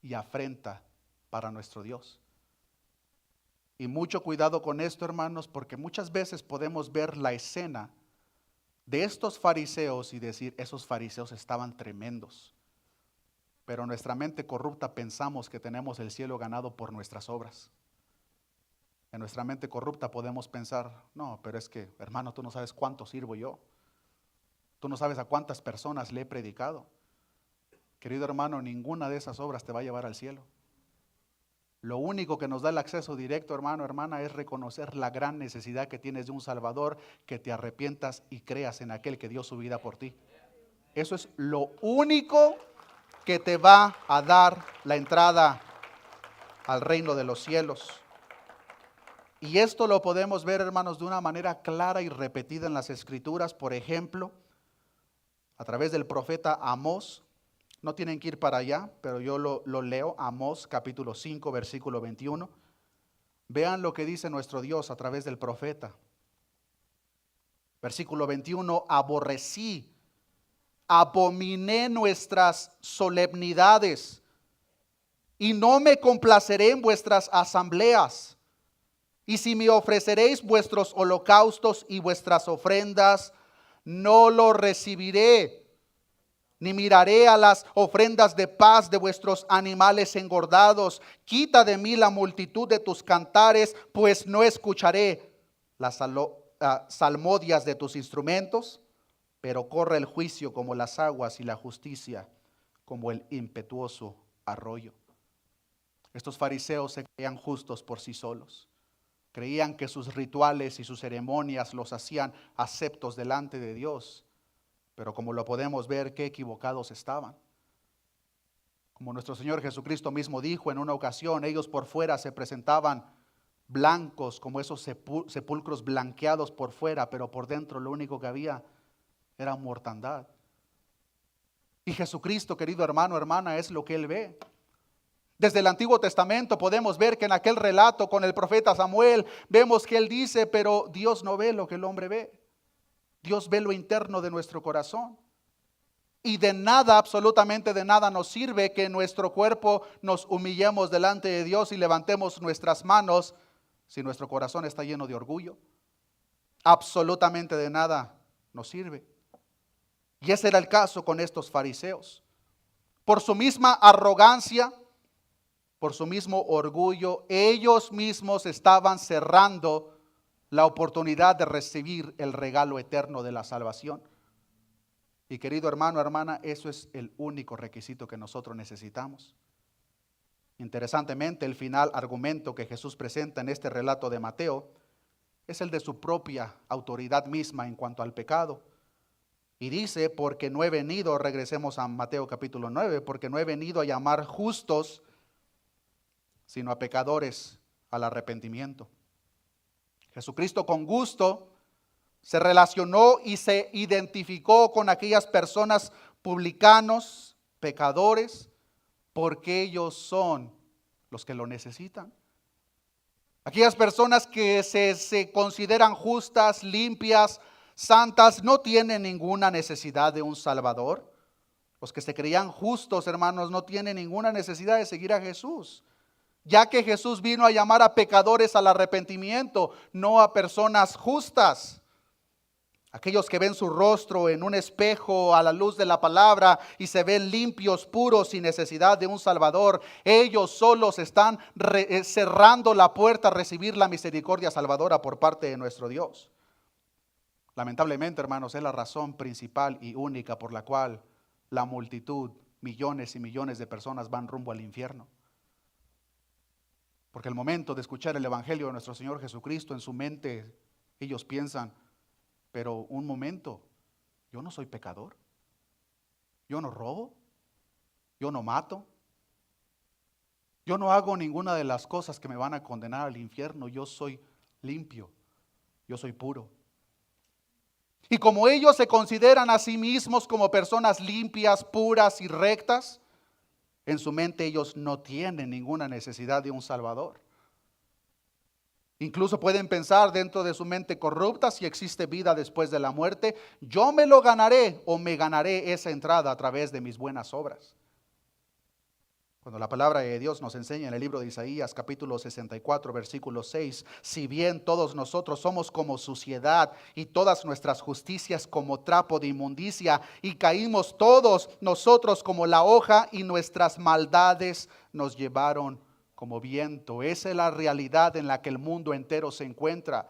y afrenta para nuestro Dios. Y mucho cuidado con esto, hermanos, porque muchas veces podemos ver la escena de estos fariseos y decir: esos fariseos estaban tremendos. Pero en nuestra mente corrupta pensamos que tenemos el cielo ganado por nuestras obras. En nuestra mente corrupta podemos pensar: no, pero es que, hermano, tú no sabes cuánto sirvo yo. Tú no sabes a cuántas personas le he predicado. Querido hermano, ninguna de esas obras te va a llevar al cielo. Lo único que nos da el acceso directo, hermano, hermana, es reconocer la gran necesidad que tienes de un Salvador, que te arrepientas y creas en aquel que dio su vida por ti. Eso es lo único que te va a dar la entrada al reino de los cielos. Y esto lo podemos ver, hermanos, de una manera clara y repetida en las Escrituras. Por ejemplo, a través del profeta Amós. No tienen que ir para allá, pero yo lo leo. Amós capítulo 5, versículo 21. Vean lo que dice nuestro Dios a través del profeta. Versículo 21, aborrecí, abominé nuestras solemnidades y no me complaceré en vuestras asambleas. Y si me ofreceréis vuestros holocaustos y vuestras ofrendas, no lo recibiré, ni miraré a las ofrendas de paz de vuestros animales engordados. Quita de mí la multitud de tus cantares, pues no escucharé las salmodias de tus instrumentos. Pero corre el juicio como las aguas y la justicia como el impetuoso arroyo. Estos fariseos se creían justos por sí solos. Creían que sus rituales y sus ceremonias los hacían aceptos delante de Dios. Pero como lo podemos ver, qué equivocados estaban. Como nuestro Señor Jesucristo mismo dijo en una ocasión, ellos por fuera se presentaban blancos, como esos sepulcros blanqueados por fuera, pero por dentro lo único que había era mortandad. Y Jesucristo, querido hermano, hermana, es lo que Él ve. Desde el Antiguo Testamento podemos ver que en aquel relato con el profeta Samuel, vemos que Él dice, pero Dios no ve lo que el hombre ve. Dios ve lo interno de nuestro corazón. Y de nada, absolutamente de nada nos sirve que en nuestro cuerpo nos humillemos delante de Dios y levantemos nuestras manos si nuestro corazón está lleno de orgullo. Absolutamente de nada nos sirve. Y ese era el caso con estos fariseos. Por su misma arrogancia, por su mismo orgullo, ellos mismos estaban cerrando la oportunidad de recibir el regalo eterno de la salvación. Y querido hermano, hermana, eso es el único requisito que nosotros necesitamos. Interesantemente, el final argumento que Jesús presenta en este relato de Mateo es el de su propia autoridad misma en cuanto al pecado. Y dice, porque no he venido, regresemos a Mateo capítulo 9, porque no he venido a llamar justos, sino a pecadores al arrepentimiento. Jesucristo con gusto se relacionó y se identificó con aquellas personas publicanos, pecadores, porque ellos son los que lo necesitan. Aquellas personas que se consideran justas, limpias, santas, no tienen ninguna necesidad de un Salvador. Los que se creían justos, hermanos, no tienen ninguna necesidad de seguir a Jesús, ya que Jesús vino a llamar a pecadores al arrepentimiento, no a personas justas. Aquellos que ven su rostro en un espejo a la luz de la palabra y se ven limpios, puros, sin necesidad de un Salvador, ellos solos están cerrando la puerta a recibir la misericordia salvadora por parte de nuestro Dios. Lamentablemente, hermanos, es la razón principal y única por la cual la multitud, millones y millones de personas van rumbo al infierno. Porque al momento de escuchar el Evangelio de nuestro Señor Jesucristo, en su mente ellos piensan, pero un momento, yo no soy pecador, yo no robo, yo no mato, yo no hago ninguna de las cosas que me van a condenar al infierno, yo soy limpio, yo soy puro. Y como ellos se consideran a sí mismos como personas limpias, puras y rectas, en su mente ellos no tienen ninguna necesidad de un Salvador. Incluso pueden pensar dentro de su mente corrupta, si existe vida después de la muerte, yo me lo ganaré o me ganaré esa entrada a través de mis buenas obras. Cuando la palabra de Dios nos enseña en el libro de Isaías, capítulo 64, versículo 6, si bien todos nosotros somos como suciedad y todas nuestras justicias como trapo de inmundicia, y caímos todos nosotros como la hoja y nuestras maldades nos llevaron como viento. Esa es la realidad en la que el mundo entero se encuentra.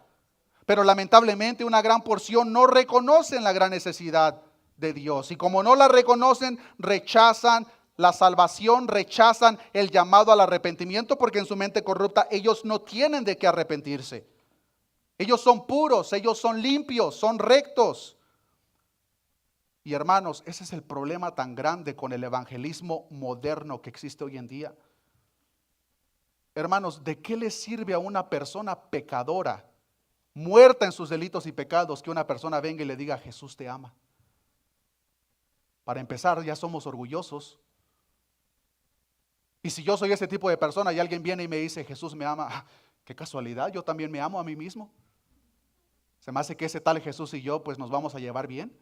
Pero lamentablemente una gran porción no reconocen la gran necesidad de Dios. Y como no la reconocen, rechazan la salvación, rechazan el llamado al arrepentimiento, porque en su mente corrupta ellos no tienen de qué arrepentirse. Ellos son puros, ellos son limpios, son rectos. Y hermanos, ese es el problema tan grande con el evangelismo moderno que existe hoy en día. Hermanos, ¿de qué le sirve a una persona pecadora, muerta en sus delitos y pecados, que una persona venga y le diga, Jesús te ama? Para empezar, ya somos orgullosos. Y si yo soy ese tipo de persona y alguien viene y me dice, Jesús me ama, qué casualidad, yo también me amo a mí mismo. Se me hace que ese tal Jesús y yo pues nos vamos a llevar bien.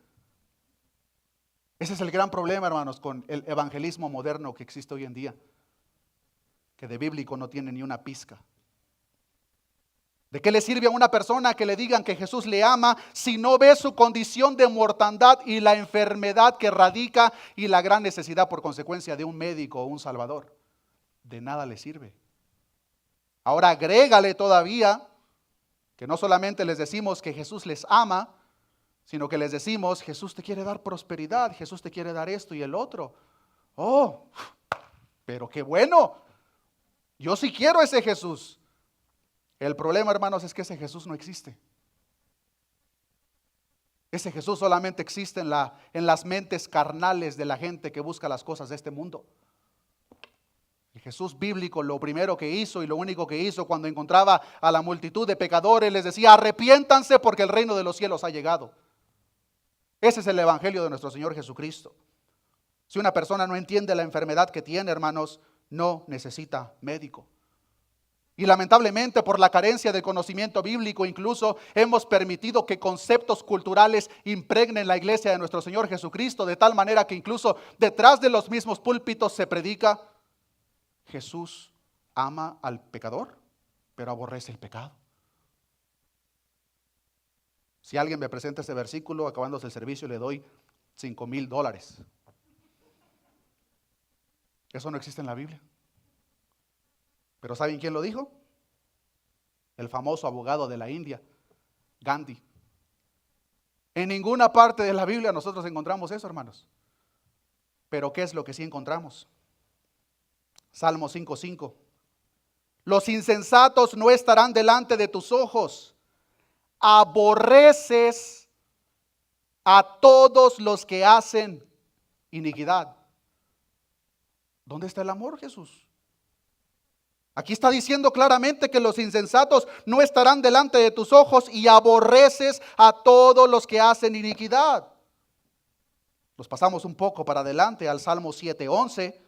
Ese es el gran problema, hermanos, con el evangelismo moderno que existe hoy en día, que de bíblico no tiene ni una pizca. ¿De qué le sirve a una persona que le digan que Jesús le ama si no ve su condición de mortandad y la enfermedad que radica y la gran necesidad por consecuencia de un médico o un salvador? De nada le sirve. Ahora agrégale todavía que no solamente les decimos que Jesús les ama, sino que les decimos, Jesús te quiere dar prosperidad, Jesús te quiere dar esto y el otro. Oh, pero qué bueno. Yo sí quiero ese Jesús. El problema, hermanos, es que ese Jesús no existe. Ese Jesús solamente existe en las mentes carnales de la gente que busca las cosas de este mundo. El Jesús bíblico, lo primero que hizo y lo único que hizo cuando encontraba a la multitud de pecadores, les decía, arrepiéntanse porque el reino de los cielos ha llegado. Ese es el evangelio de nuestro Señor Jesucristo. Si una persona no entiende la enfermedad que tiene, hermanos, no necesita médico. Y lamentablemente por la carencia de conocimiento bíblico, incluso hemos permitido que conceptos culturales impregnen la iglesia de nuestro Señor Jesucristo, de tal manera que incluso detrás de los mismos púlpitos se predica, Jesús ama al pecador, pero aborrece el pecado. Si alguien me presenta ese versículo, acabándose el servicio, le doy $5,000. Eso no existe en la Biblia. Pero ¿saben quién lo dijo? El famoso abogado de la India, Gandhi. En ninguna parte de la Biblia nosotros encontramos eso, hermanos. Pero ¿qué es lo que sí encontramos? Salmo 5:5. Los insensatos no estarán delante de tus ojos. Aborreces a todos los que hacen iniquidad. ¿Dónde está el amor, Jesús? Aquí está diciendo claramente que los insensatos no estarán delante de tus ojos y aborreces a todos los que hacen iniquidad. Nos pasamos un poco para adelante al Salmo 7:11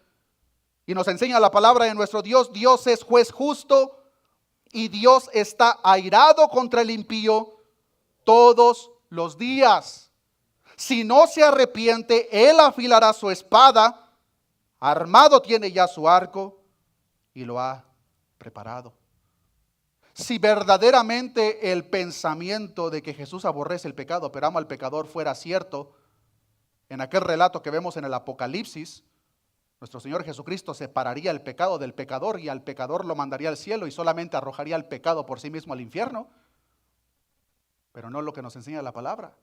y nos enseña la palabra de nuestro Dios. Dios es juez justo y Dios está airado contra el impío todos los días. Si no se arrepiente, Él afilará su espada, armado tiene ya su arco y lo ha preparado. Si verdaderamente el pensamiento de que Jesús aborrece el pecado, pero ama al pecador fuera cierto, en aquel relato que vemos en el Apocalipsis, nuestro Señor Jesucristo separaría el pecado del pecador y al pecador lo mandaría al cielo y solamente arrojaría el pecado por sí mismo al infierno. Pero no es lo que nos enseña la palabra.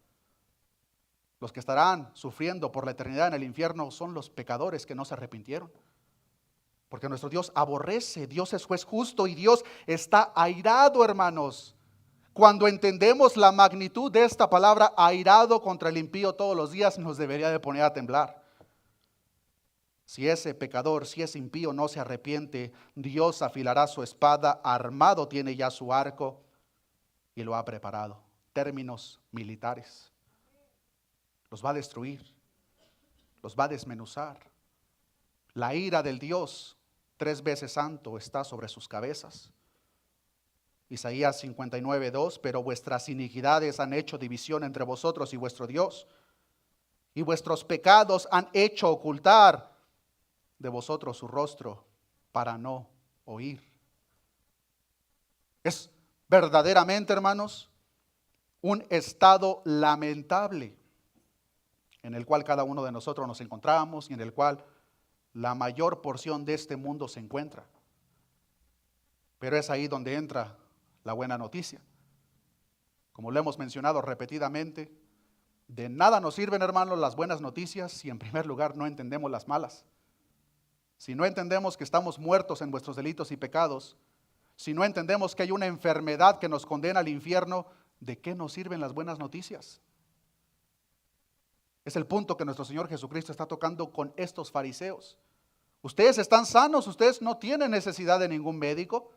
Los que estarán sufriendo por la eternidad en el infierno son los pecadores que no se arrepintieron. Porque nuestro Dios aborrece, Dios es juez justo y Dios está airado, hermanos. Cuando entendemos la magnitud de esta palabra, airado contra el impío todos los días, nos debería de poner a temblar. Si ese pecador, si ese impío no se arrepiente, Dios afilará su espada, armado tiene ya su arco y lo ha preparado. Términos militares. Los va a destruir, los va a desmenuzar. La ira del Dios 3 veces santo está sobre sus cabezas. Isaías 59:2, pero vuestras iniquidades han hecho división entre vosotros y vuestro Dios, y vuestros pecados han hecho ocultar de vosotros su rostro para no oír. Es verdaderamente, hermanos, un estado lamentable en el cual cada uno de nosotros nos encontramos y en el cual la mayor porción de este mundo se encuentra. Pero es ahí donde entra la buena noticia. Como lo hemos mencionado repetidamente, de nada nos sirven, hermanos, las buenas noticias si en primer lugar no entendemos las malas. Si no entendemos que estamos muertos en vuestros delitos y pecados, si no entendemos que hay una enfermedad que nos condena al infierno, ¿de qué nos sirven las buenas noticias? Es el punto que nuestro Señor Jesucristo está tocando con estos fariseos. Ustedes están sanos, ustedes no tienen necesidad de ningún médico.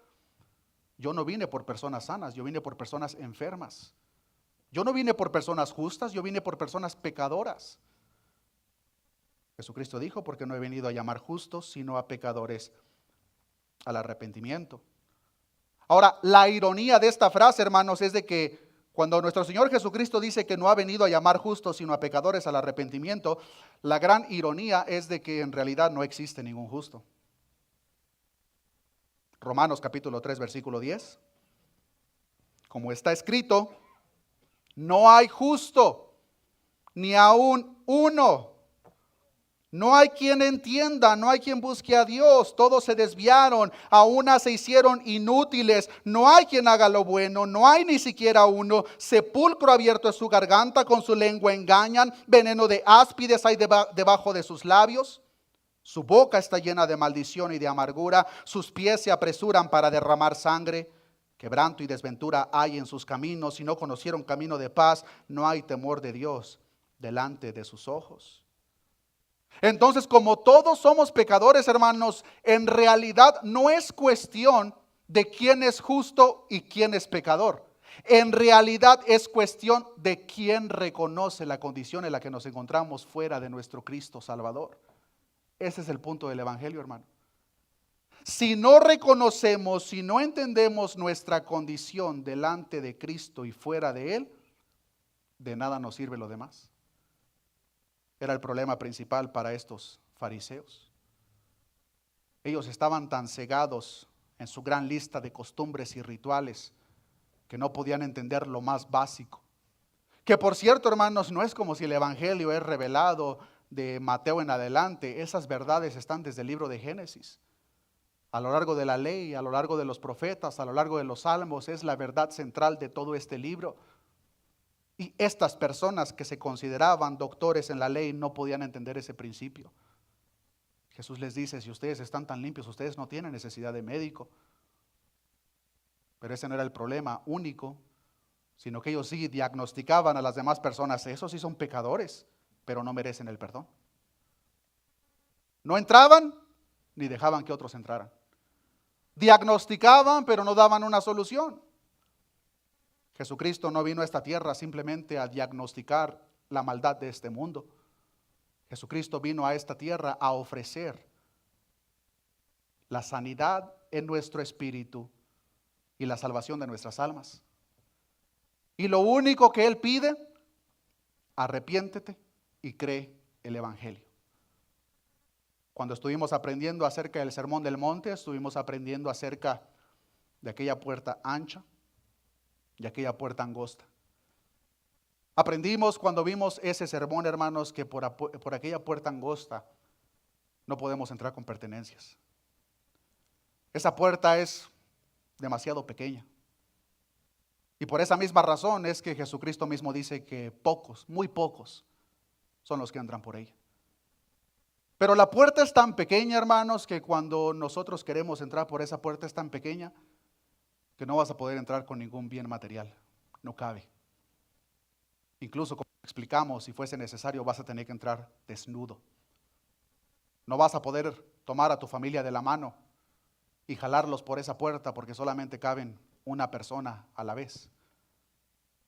Yo no vine por personas sanas, yo vine por personas enfermas. Yo no vine por personas justas, yo vine por personas pecadoras. Jesucristo dijo, porque no he venido a llamar justos, sino a pecadores al arrepentimiento. Ahora, la ironía de esta frase, hermanos, es de que cuando nuestro Señor Jesucristo dice que no ha venido a llamar justos, sino a pecadores al arrepentimiento, la gran ironía es de que en realidad no existe ningún justo. Romanos capítulo 3, versículo 10. como está escrito, no hay justo, ni aún uno. No hay quien entienda, no hay quien busque a Dios. Todos se desviaron, a una se hicieron inútiles. No hay quien haga lo bueno, no hay ni siquiera uno. Sepulcro abierto es su garganta, con su lengua engañan. Veneno de áspides hay debajo de sus labios. Su boca está llena de maldición y de amargura. Sus pies se apresuran para derramar sangre. Quebranto y desventura hay en sus caminos, y no conocieron camino de paz. No hay temor de Dios delante de sus ojos. Entonces, como todos somos pecadores, hermanos, en realidad no es cuestión de quién es justo y quién es pecador. En realidad es cuestión de quién reconoce la condición en la que nos encontramos fuera de nuestro Cristo Salvador. Ese es el punto del Evangelio, hermano. Si no reconocemos, si no entendemos nuestra condición delante de Cristo y fuera de Él, de nada nos sirve lo demás. Era el problema principal para estos fariseos. Ellos estaban tan cegados en su gran lista de costumbres y rituales que no podían entender lo más básico. Que por cierto, hermanos, no es como si el Evangelio es revelado de Mateo en adelante. Esas verdades están desde el libro de Génesis. A lo largo de la ley, a lo largo de los profetas, a lo largo de los salmos, es la verdad central de todo este libro. Y estas personas que se consideraban doctores en la ley no podían entender ese principio. Jesús les dice, si ustedes están tan limpios, ustedes no tienen necesidad de médico. Pero ese no era el problema único, sino que ellos sí diagnosticaban a las demás personas, esos sí son pecadores, pero no merecen el perdón. No entraban ni dejaban que otros entraran. Diagnosticaban, pero no daban una solución. Jesucristo no vino a esta tierra simplemente a diagnosticar la maldad de este mundo. Jesucristo vino a esta tierra a ofrecer la sanidad en nuestro espíritu y la salvación de nuestras almas. Y lo único que Él pide, arrepiéntete y cree el Evangelio. Cuando estuvimos aprendiendo acerca del Sermón del Monte, estuvimos aprendiendo acerca de aquella puerta ancha y aquella puerta angosta. Aprendimos cuando vimos ese sermón, hermanos, que por aquella puerta angosta no podemos entrar con pertenencias. Esa puerta es demasiado pequeña. Y por esa misma razón es que Jesucristo mismo dice que pocos, muy pocos, son los que entran por ella. Pero la puerta es tan pequeña, hermanos, que cuando nosotros queremos entrar por esa puerta es tan pequeña que no vas a poder entrar con ningún bien material, no cabe. Incluso, como explicamos, si fuese necesario vas a tener que entrar desnudo. No vas a poder tomar a tu familia de la mano y jalarlos por esa puerta porque solamente caben una persona a la vez.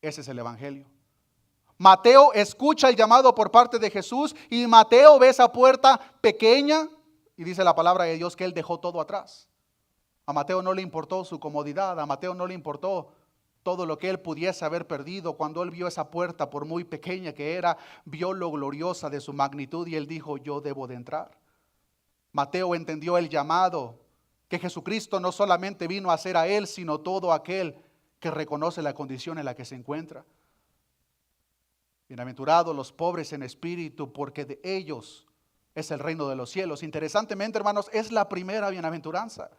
Ese es el Evangelio. Mateo escucha el llamado por parte de Jesús y Mateo ve esa puerta pequeña y dice la palabra de Dios que él dejó todo atrás. A Mateo no le importó su comodidad, a Mateo no le importó todo lo que él pudiese haber perdido. Cuando él vio esa puerta, por muy pequeña que era, vio lo gloriosa de su magnitud y él dijo, yo debo de entrar. Mateo entendió el llamado, que Jesucristo no solamente vino a hacer a él, sino todo aquel que reconoce la condición en la que se encuentra. Bienaventurados los pobres en espíritu, porque de ellos es el reino de los cielos. Interesantemente, hermanos, es la primera bienaventuranza.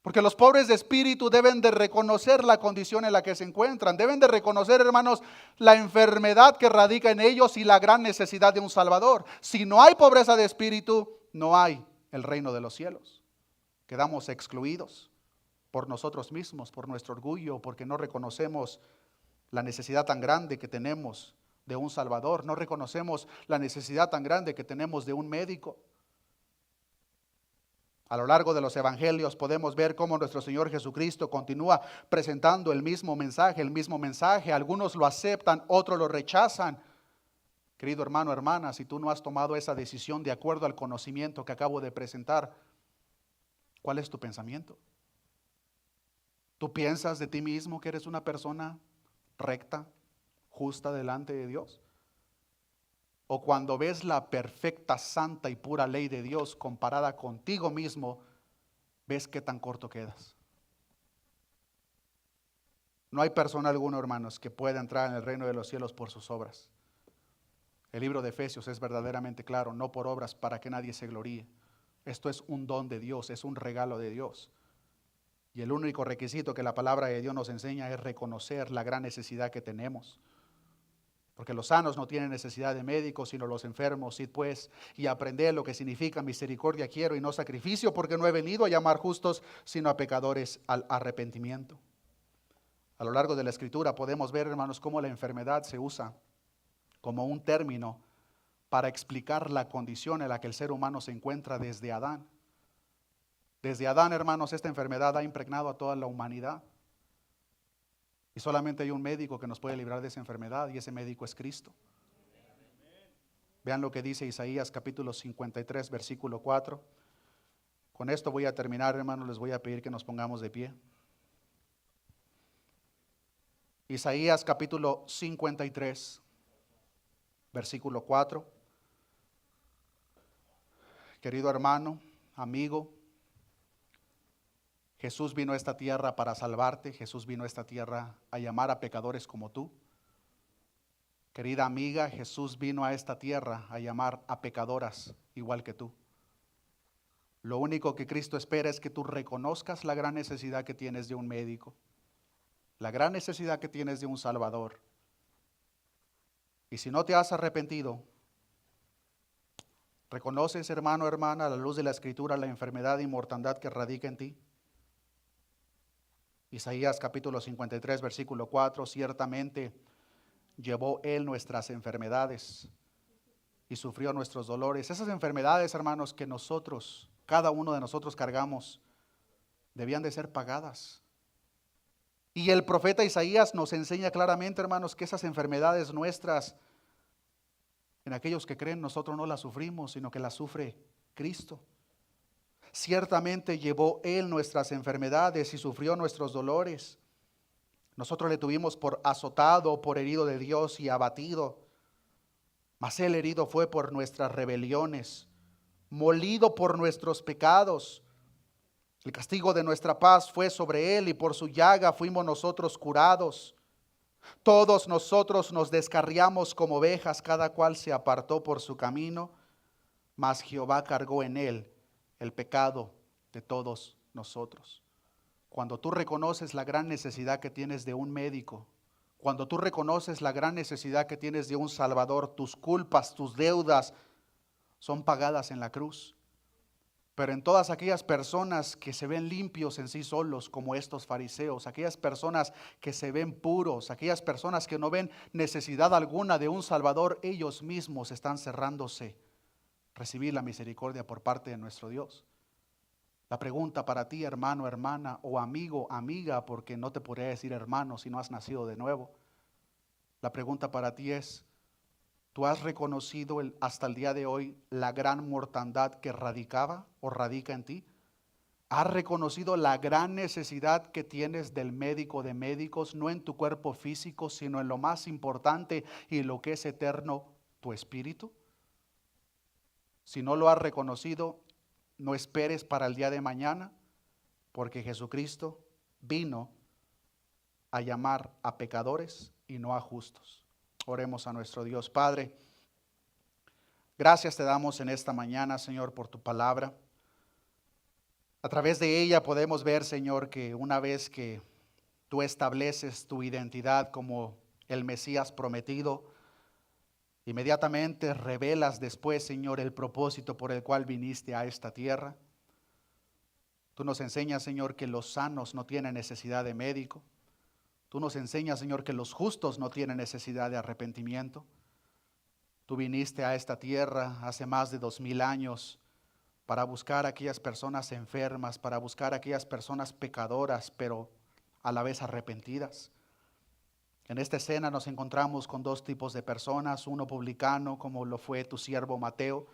Porque los pobres de espíritu deben de reconocer la condición en la que se encuentran. Deben de reconocer, hermanos, la enfermedad que radica en ellos y la gran necesidad de un Salvador. Si no hay pobreza de espíritu, no hay el reino de los cielos. Quedamos excluidos por nosotros mismos, por nuestro orgullo, porque no reconocemos la necesidad tan grande que tenemos de un Salvador. No reconocemos la necesidad tan grande que tenemos de un médico. A lo largo de los evangelios podemos ver cómo nuestro Señor Jesucristo continúa presentando el mismo mensaje. Algunos lo aceptan, otros lo rechazan. Querido hermano, hermana, si tú no has tomado esa decisión de acuerdo al conocimiento que acabo de presentar, ¿cuál es tu pensamiento? ¿Tú piensas de ti mismo que eres una persona recta, justa delante de Dios? O cuando ves la perfecta, santa y pura ley de Dios comparada contigo mismo, ves qué tan corto quedas. No hay persona alguna, hermanos, que pueda entrar en el reino de los cielos por sus obras. El libro de Efesios es verdaderamente claro, no por obras para que nadie se gloríe. Esto es un don de Dios, es un regalo de Dios. Y el único requisito que la palabra de Dios nos enseña es reconocer la gran necesidad que tenemos. Porque los sanos no tienen necesidad de médicos, sino los enfermos. Id pues y aprended lo que significa misericordia quiero y no sacrificio, porque no he venido a llamar justos, sino a pecadores al arrepentimiento. A lo largo de la Escritura podemos ver, hermanos, cómo la enfermedad se usa como un término para explicar la condición en la que el ser humano se encuentra desde Adán. Desde Adán, hermanos, esta enfermedad ha impregnado a toda la humanidad. Y solamente hay un médico que nos puede librar de esa enfermedad, y ese médico es Cristo. Vean lo que dice Isaías capítulo 53, versículo 4. Con esto voy a terminar, hermanos, les voy a pedir que nos pongamos de pie. Isaías capítulo 53, versículo 4. Querido hermano, amigo, Jesús vino a esta tierra para salvarte. Jesús vino a esta tierra a llamar a pecadores como tú. Querida amiga, Jesús vino a esta tierra a llamar a pecadoras igual que tú. Lo único que Cristo espera es que tú reconozcas la gran necesidad que tienes de un médico, la gran necesidad que tienes de un Salvador. Y si no te has arrepentido, ¿reconoces, hermano, hermana, a la luz de la Escritura, la enfermedad y mortandad que radica en ti? Isaías capítulo 53, versículo 4, ciertamente llevó Él nuestras enfermedades y sufrió nuestros dolores. Esas enfermedades, hermanos, que nosotros, cada uno de nosotros cargamos, debían de ser pagadas. Y el profeta Isaías nos enseña claramente, hermanos, que esas enfermedades nuestras, en aquellos que creen, nosotros no las sufrimos, sino que las sufre Cristo. Ciertamente llevó Él nuestras enfermedades y sufrió nuestros dolores. Nosotros le tuvimos por azotado, por herido de Dios y abatido. Mas Él herido fue por nuestras rebeliones, molido por nuestros pecados. El castigo de nuestra paz fue sobre Él y por su llaga fuimos nosotros curados. Todos nosotros nos descarriamos como ovejas, cada cual se apartó por su camino, mas Jehová cargó en Él el pecado de todos nosotros. Cuando tú reconoces la gran necesidad que tienes de un médico, cuando tú reconoces la gran necesidad que tienes de un Salvador, tus culpas, tus deudas son pagadas en la cruz. Pero en todas aquellas personas que se ven limpios en sí solos, como estos fariseos, aquellas personas que se ven puros, aquellas personas que no ven necesidad alguna de un Salvador, ellos mismos están cerrándose recibir la misericordia por parte de nuestro Dios. La pregunta para ti, hermano, hermana, o amigo, amiga, porque no te podría decir hermano si no has nacido de nuevo. La pregunta para ti es, ¿tú has reconocido hasta el día de hoy la gran mortandad que radicaba o radica en ti? ¿Has reconocido la gran necesidad que tienes del médico de médicos, no en tu cuerpo físico, sino en lo más importante y lo que es eterno, tu espíritu? Si no lo has reconocido, no esperes para el día de mañana, porque Jesucristo vino a llamar a pecadores y no a justos. Oremos a nuestro Dios. Padre, gracias te damos en esta mañana, Señor, por tu palabra. A través de ella podemos ver, Señor, que una vez que tú estableces tu identidad como el Mesías prometido, inmediatamente revelas después, Señor, el propósito por el cual viniste a esta tierra. Tú nos enseñas, Señor, que los sanos no tienen necesidad de médico. Tú nos enseñas, Señor, que los justos no tienen necesidad de arrepentimiento. Tú viniste a esta tierra hace más de 2000 años para buscar a aquellas personas enfermas, para buscar a aquellas personas pecadoras, pero a la vez arrepentidas. En esta escena nos encontramos con dos tipos de personas, uno publicano, como lo fue tu siervo Mateo,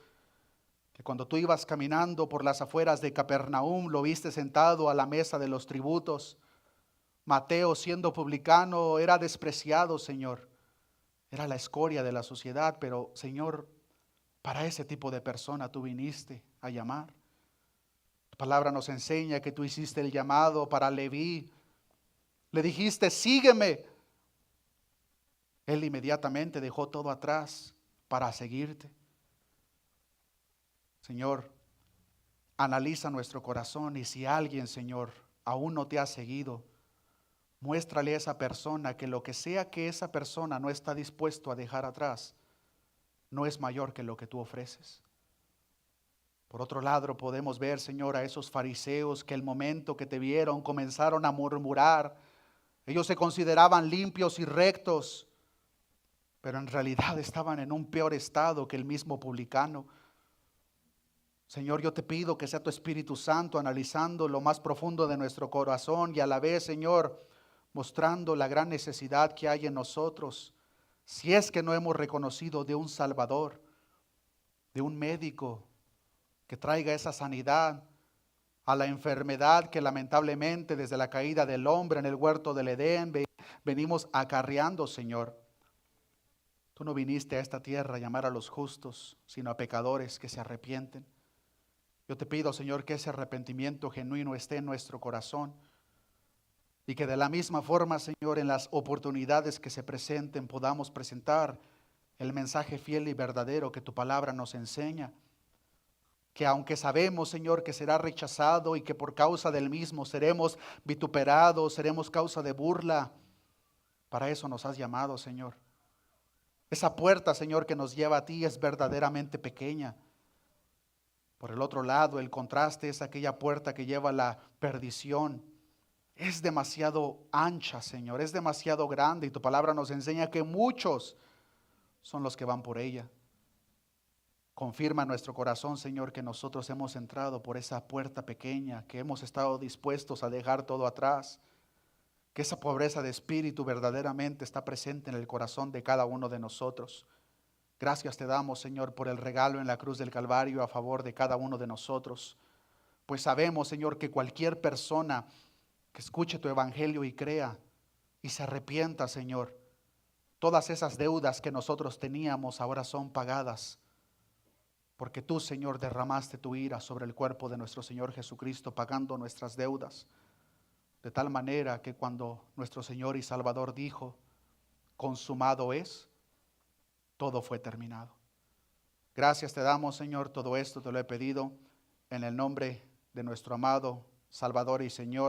que cuando tú ibas caminando por las afueras de Capernaum, lo viste sentado a la mesa de los tributos. Mateo, siendo publicano, era despreciado, Señor. Era la escoria de la sociedad, pero, Señor, para ese tipo de persona tú viniste a llamar. Tu palabra nos enseña que tú hiciste el llamado para Leví, Le dijiste, sígueme. Él inmediatamente dejó todo atrás para seguirte. Señor, analiza nuestro corazón y si alguien, Señor, aún no te ha seguido, muéstrale a esa persona que lo que sea que esa persona no está dispuesto a dejar atrás, no es mayor que lo que tú ofreces. Por otro lado, podemos ver, Señor, a esos fariseos que el momento que te vieron comenzaron a murmurar. Ellos se consideraban limpios y rectos, pero en realidad estaban en un peor estado que el mismo publicano. Señor, yo te pido que sea tu Espíritu Santo analizando lo más profundo de nuestro corazón y a la vez, Señor, mostrando la gran necesidad que hay en nosotros, si es que no hemos reconocido de un Salvador, de un médico que traiga esa sanidad a la enfermedad que lamentablemente desde la caída del hombre en el huerto del Edén venimos acarreando, Señor. Tú no viniste a esta tierra a llamar a los justos, sino a pecadores que se arrepienten. Yo te pido, Señor, que ese arrepentimiento genuino esté en nuestro corazón y que de la misma forma, Señor, en las oportunidades que se presenten podamos presentar el mensaje fiel y verdadero que tu palabra nos enseña. Que aunque sabemos, Señor, que será rechazado y que por causa del mismo seremos vituperados, seremos causa de burla, para eso nos has llamado, Señor. Esa puerta, Señor, que nos lleva a ti es verdaderamente pequeña. Por el otro lado, el contraste es aquella puerta que lleva a la perdición. Es demasiado ancha, Señor, es demasiado grande y tu palabra nos enseña que muchos son los que van por ella. Confirma en nuestro corazón, Señor, que nosotros hemos entrado por esa puerta pequeña, que hemos estado dispuestos a dejar todo atrás, que esa pobreza de espíritu verdaderamente está presente en el corazón de cada uno de nosotros. Gracias te damos, Señor, por el regalo en la cruz del Calvario a favor de cada uno de nosotros. Pues sabemos, Señor, que cualquier persona que escuche tu evangelio y crea y se arrepienta, Señor, todas esas deudas que nosotros teníamos ahora son pagadas. Porque tú, Señor, derramaste tu ira sobre el cuerpo de nuestro Señor Jesucristo, pagando nuestras deudas. De tal manera que cuando nuestro Señor y Salvador dijo, consumado es, todo fue terminado. Gracias te damos, Señor, todo esto te lo he pedido en el nombre de nuestro amado Salvador y Señor